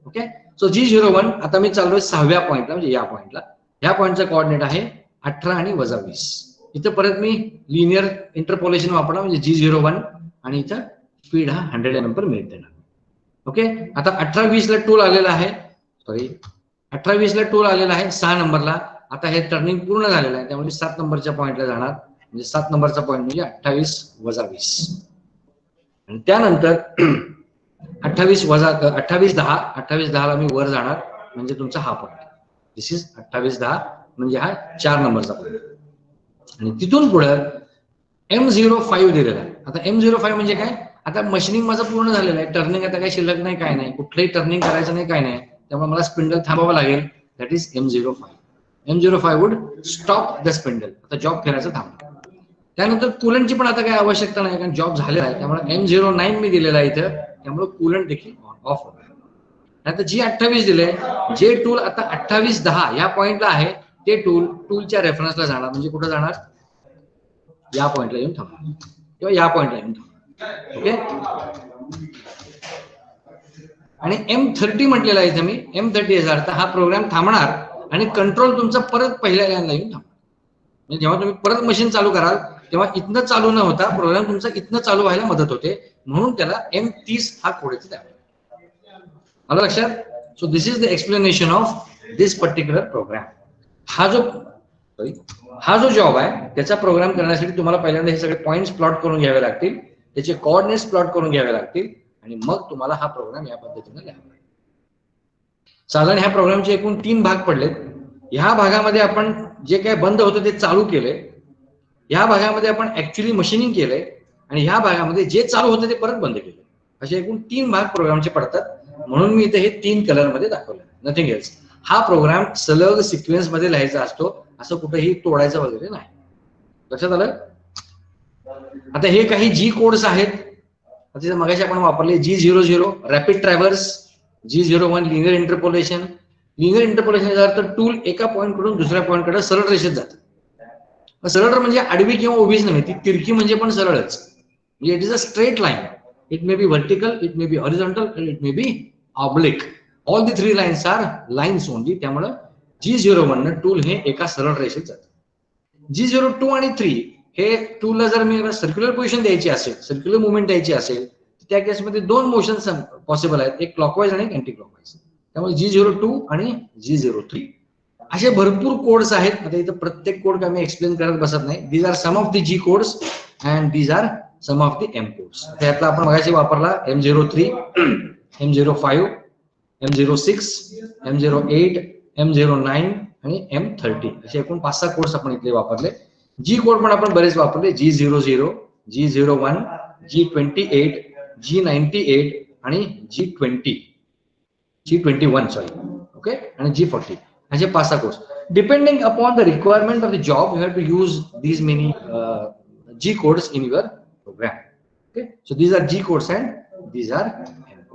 ओके. सो G01 आता मी चाललोय 6व्या पॉइंटला, म्हणजे या पॉइंटला. ह्या पॉइंटचा कोऑर्डिनेट आहे 18 आणि -20. इथं परत मी लिनियर इंटरपोलेशन वापरणार, म्हणजे G01, आणि इथं स्पीड हा 100 नंबर मिनिट देणार. ओके. आता 18-20 ला टूल आलेला आहे, सॉरी 18-20 ला टूल आलेला आहे 6 नंबरला. आता हे टर्निंग पूर्ण झालेलं आहे, त्यामुळे 7 नंबरच्या पॉइंटला जाणार, म्हणजे 7 नंबरचा पॉइंट म्हणजे 28-20. आणि त्यानंतर 28-10 ला मी वर जाणार, म्हणजे तुमचा हा पॉइंट. दिस इज 28-10, म्हणजे हा 4 नंबरचा पॉइंट. आणि तिथून पुढे M05 दिलेला आहे. आता M05 म्हणजे काय, आता मशीनिंग माझं पूर्ण झालेलं आहे, टर्निंग आता काही शिल्लक नाही, काय नाही, कुठलंही टर्निंग करायचं नाही, काय नाही. त्यामुळे मला स्पिंडल थांबावं लागेल. That is M05. M05 would stop the spindle. आता जॉब फिरायचं थांबलं. त्यानंतर कूलंटची पण आता काही आवश्यकता नाही, कारण जॉब झालेला आहे. त्यामुळे M09 मी दिलेला आहे इथं, त्यामुळे कूलंट देखील ऑफ होणार. आता G28 दिले. जे टूल आता 28-10 या पॉइंटला आहे, ते टूलच्या रेफरन्सला जाणार, म्हणजे कुठं जाणार, या पॉइंटला येऊन थांबणार, किंवा या पॉइंटला येऊन थांबणार. ओके. आणि M30 म्हटलेला आहे इथे मी, M30 अर्थ हा प्रोग्राम थांबणार, आणि कंट्रोल तुमचा परत पहिल्या लाईनला येऊन थांबणार. म्हणजे जेव्हा तुम्ही परत मशीन चालू कराल, तेव्हा इथनं चालू न होता प्रोग्राम तुमचा इथनं चालू व्हायला मदत होते, म्हणून त्याला M30 हा कोड इथे द्यावा. आलं लक्षात. So this is the explanation of this particular program. हा जो जॉब आहे त्याचा प्रोग्राम करण्यासाठी तुम्हाला पहिल्यांदा हे सगळे पॉइंट्स प्लॉट करून घ्यावे लागतील, त्याचे कोऑर्डिनेट्स प्लॉट करून घ्यावे लागतील, आणि मग तुम्हाला हा प्रोग्राम या पद्धतीने लिहावा लागेल. साधारण ह्या प्रोग्रामचे एकूण 3 भाग पडलेत. ह्या भागामध्ये आपण जे काही बंद होतं ते चालू केले, ह्या भागामध्ये आपण ऍक्च्युअली मशीनिंग केलंय, आणि ह्या भागामध्ये जे चालू होतं ते परत बंद केले. असे एकूण 3 भाग प्रोग्रामचे पडतात, म्हणून मी इथे हे 3 कलर मध्ये दाखवलं, नथिंग एल्स. हा प्रोग्राम सलग सिक्वेन्स मध्ये लिहायचा असतो, असं कुठेही तोडायचं वगैरे नाही. लक्षात आलं. आता हे काही G कोड्स आहेत. आता मगाशी आपण वापरले G00 rapid traverse, G01 linear interpolation. Linear interpolation याचा अर्थ टूल एका पॉइंट कडून दुसऱ्या पॉइंट कडे सरळ रेषेत जातं. सरळ म्हणजे आडवी किंवा उभीच नाही, ती तिरकी म्हणजे पण सरळच, म्हणजे it is a straight line. It may be vertical, it may be horizontal, it may be oblique. All the 3 lines are lines only. त्यामुळे G01 टूल हे एका सरळ रेषेत जातं. G02 आणि 3 हे टूलला जर मी सर्क्युलर पोझिशन द्यायची असेल, सर्क्युलर मुवमेंट द्यायची असेल, त्या केसमध्ये 2 मोशन्स पॉसिबल आहेत, एक क्लॉकवाईज आणि एक अँटी क्लॉकवाईज. त्यामुळे G02 आणि G03 असे भरपूर कोड्स आहेत. आता इथं प्रत्येक कोड का मी एक्सप्लेन करत बसत नाही. These are some of the G codes and these are some of the M codes. त्यातला आपण मगाशी वापरला M03, M05, M06, M08, M09 आणि M30 असे एकूण 5-6 कोड्स आपण इथे वापरले. G कोड पण आपण बरेच वापरले. G00, G01, G28, G98 आणि G21 सॉरी, ओके, आणि G40 असे 5-6 codes. Depending upon the requirement of the job, you have to use these many G codes in your program. Okay, so these are G codes and these are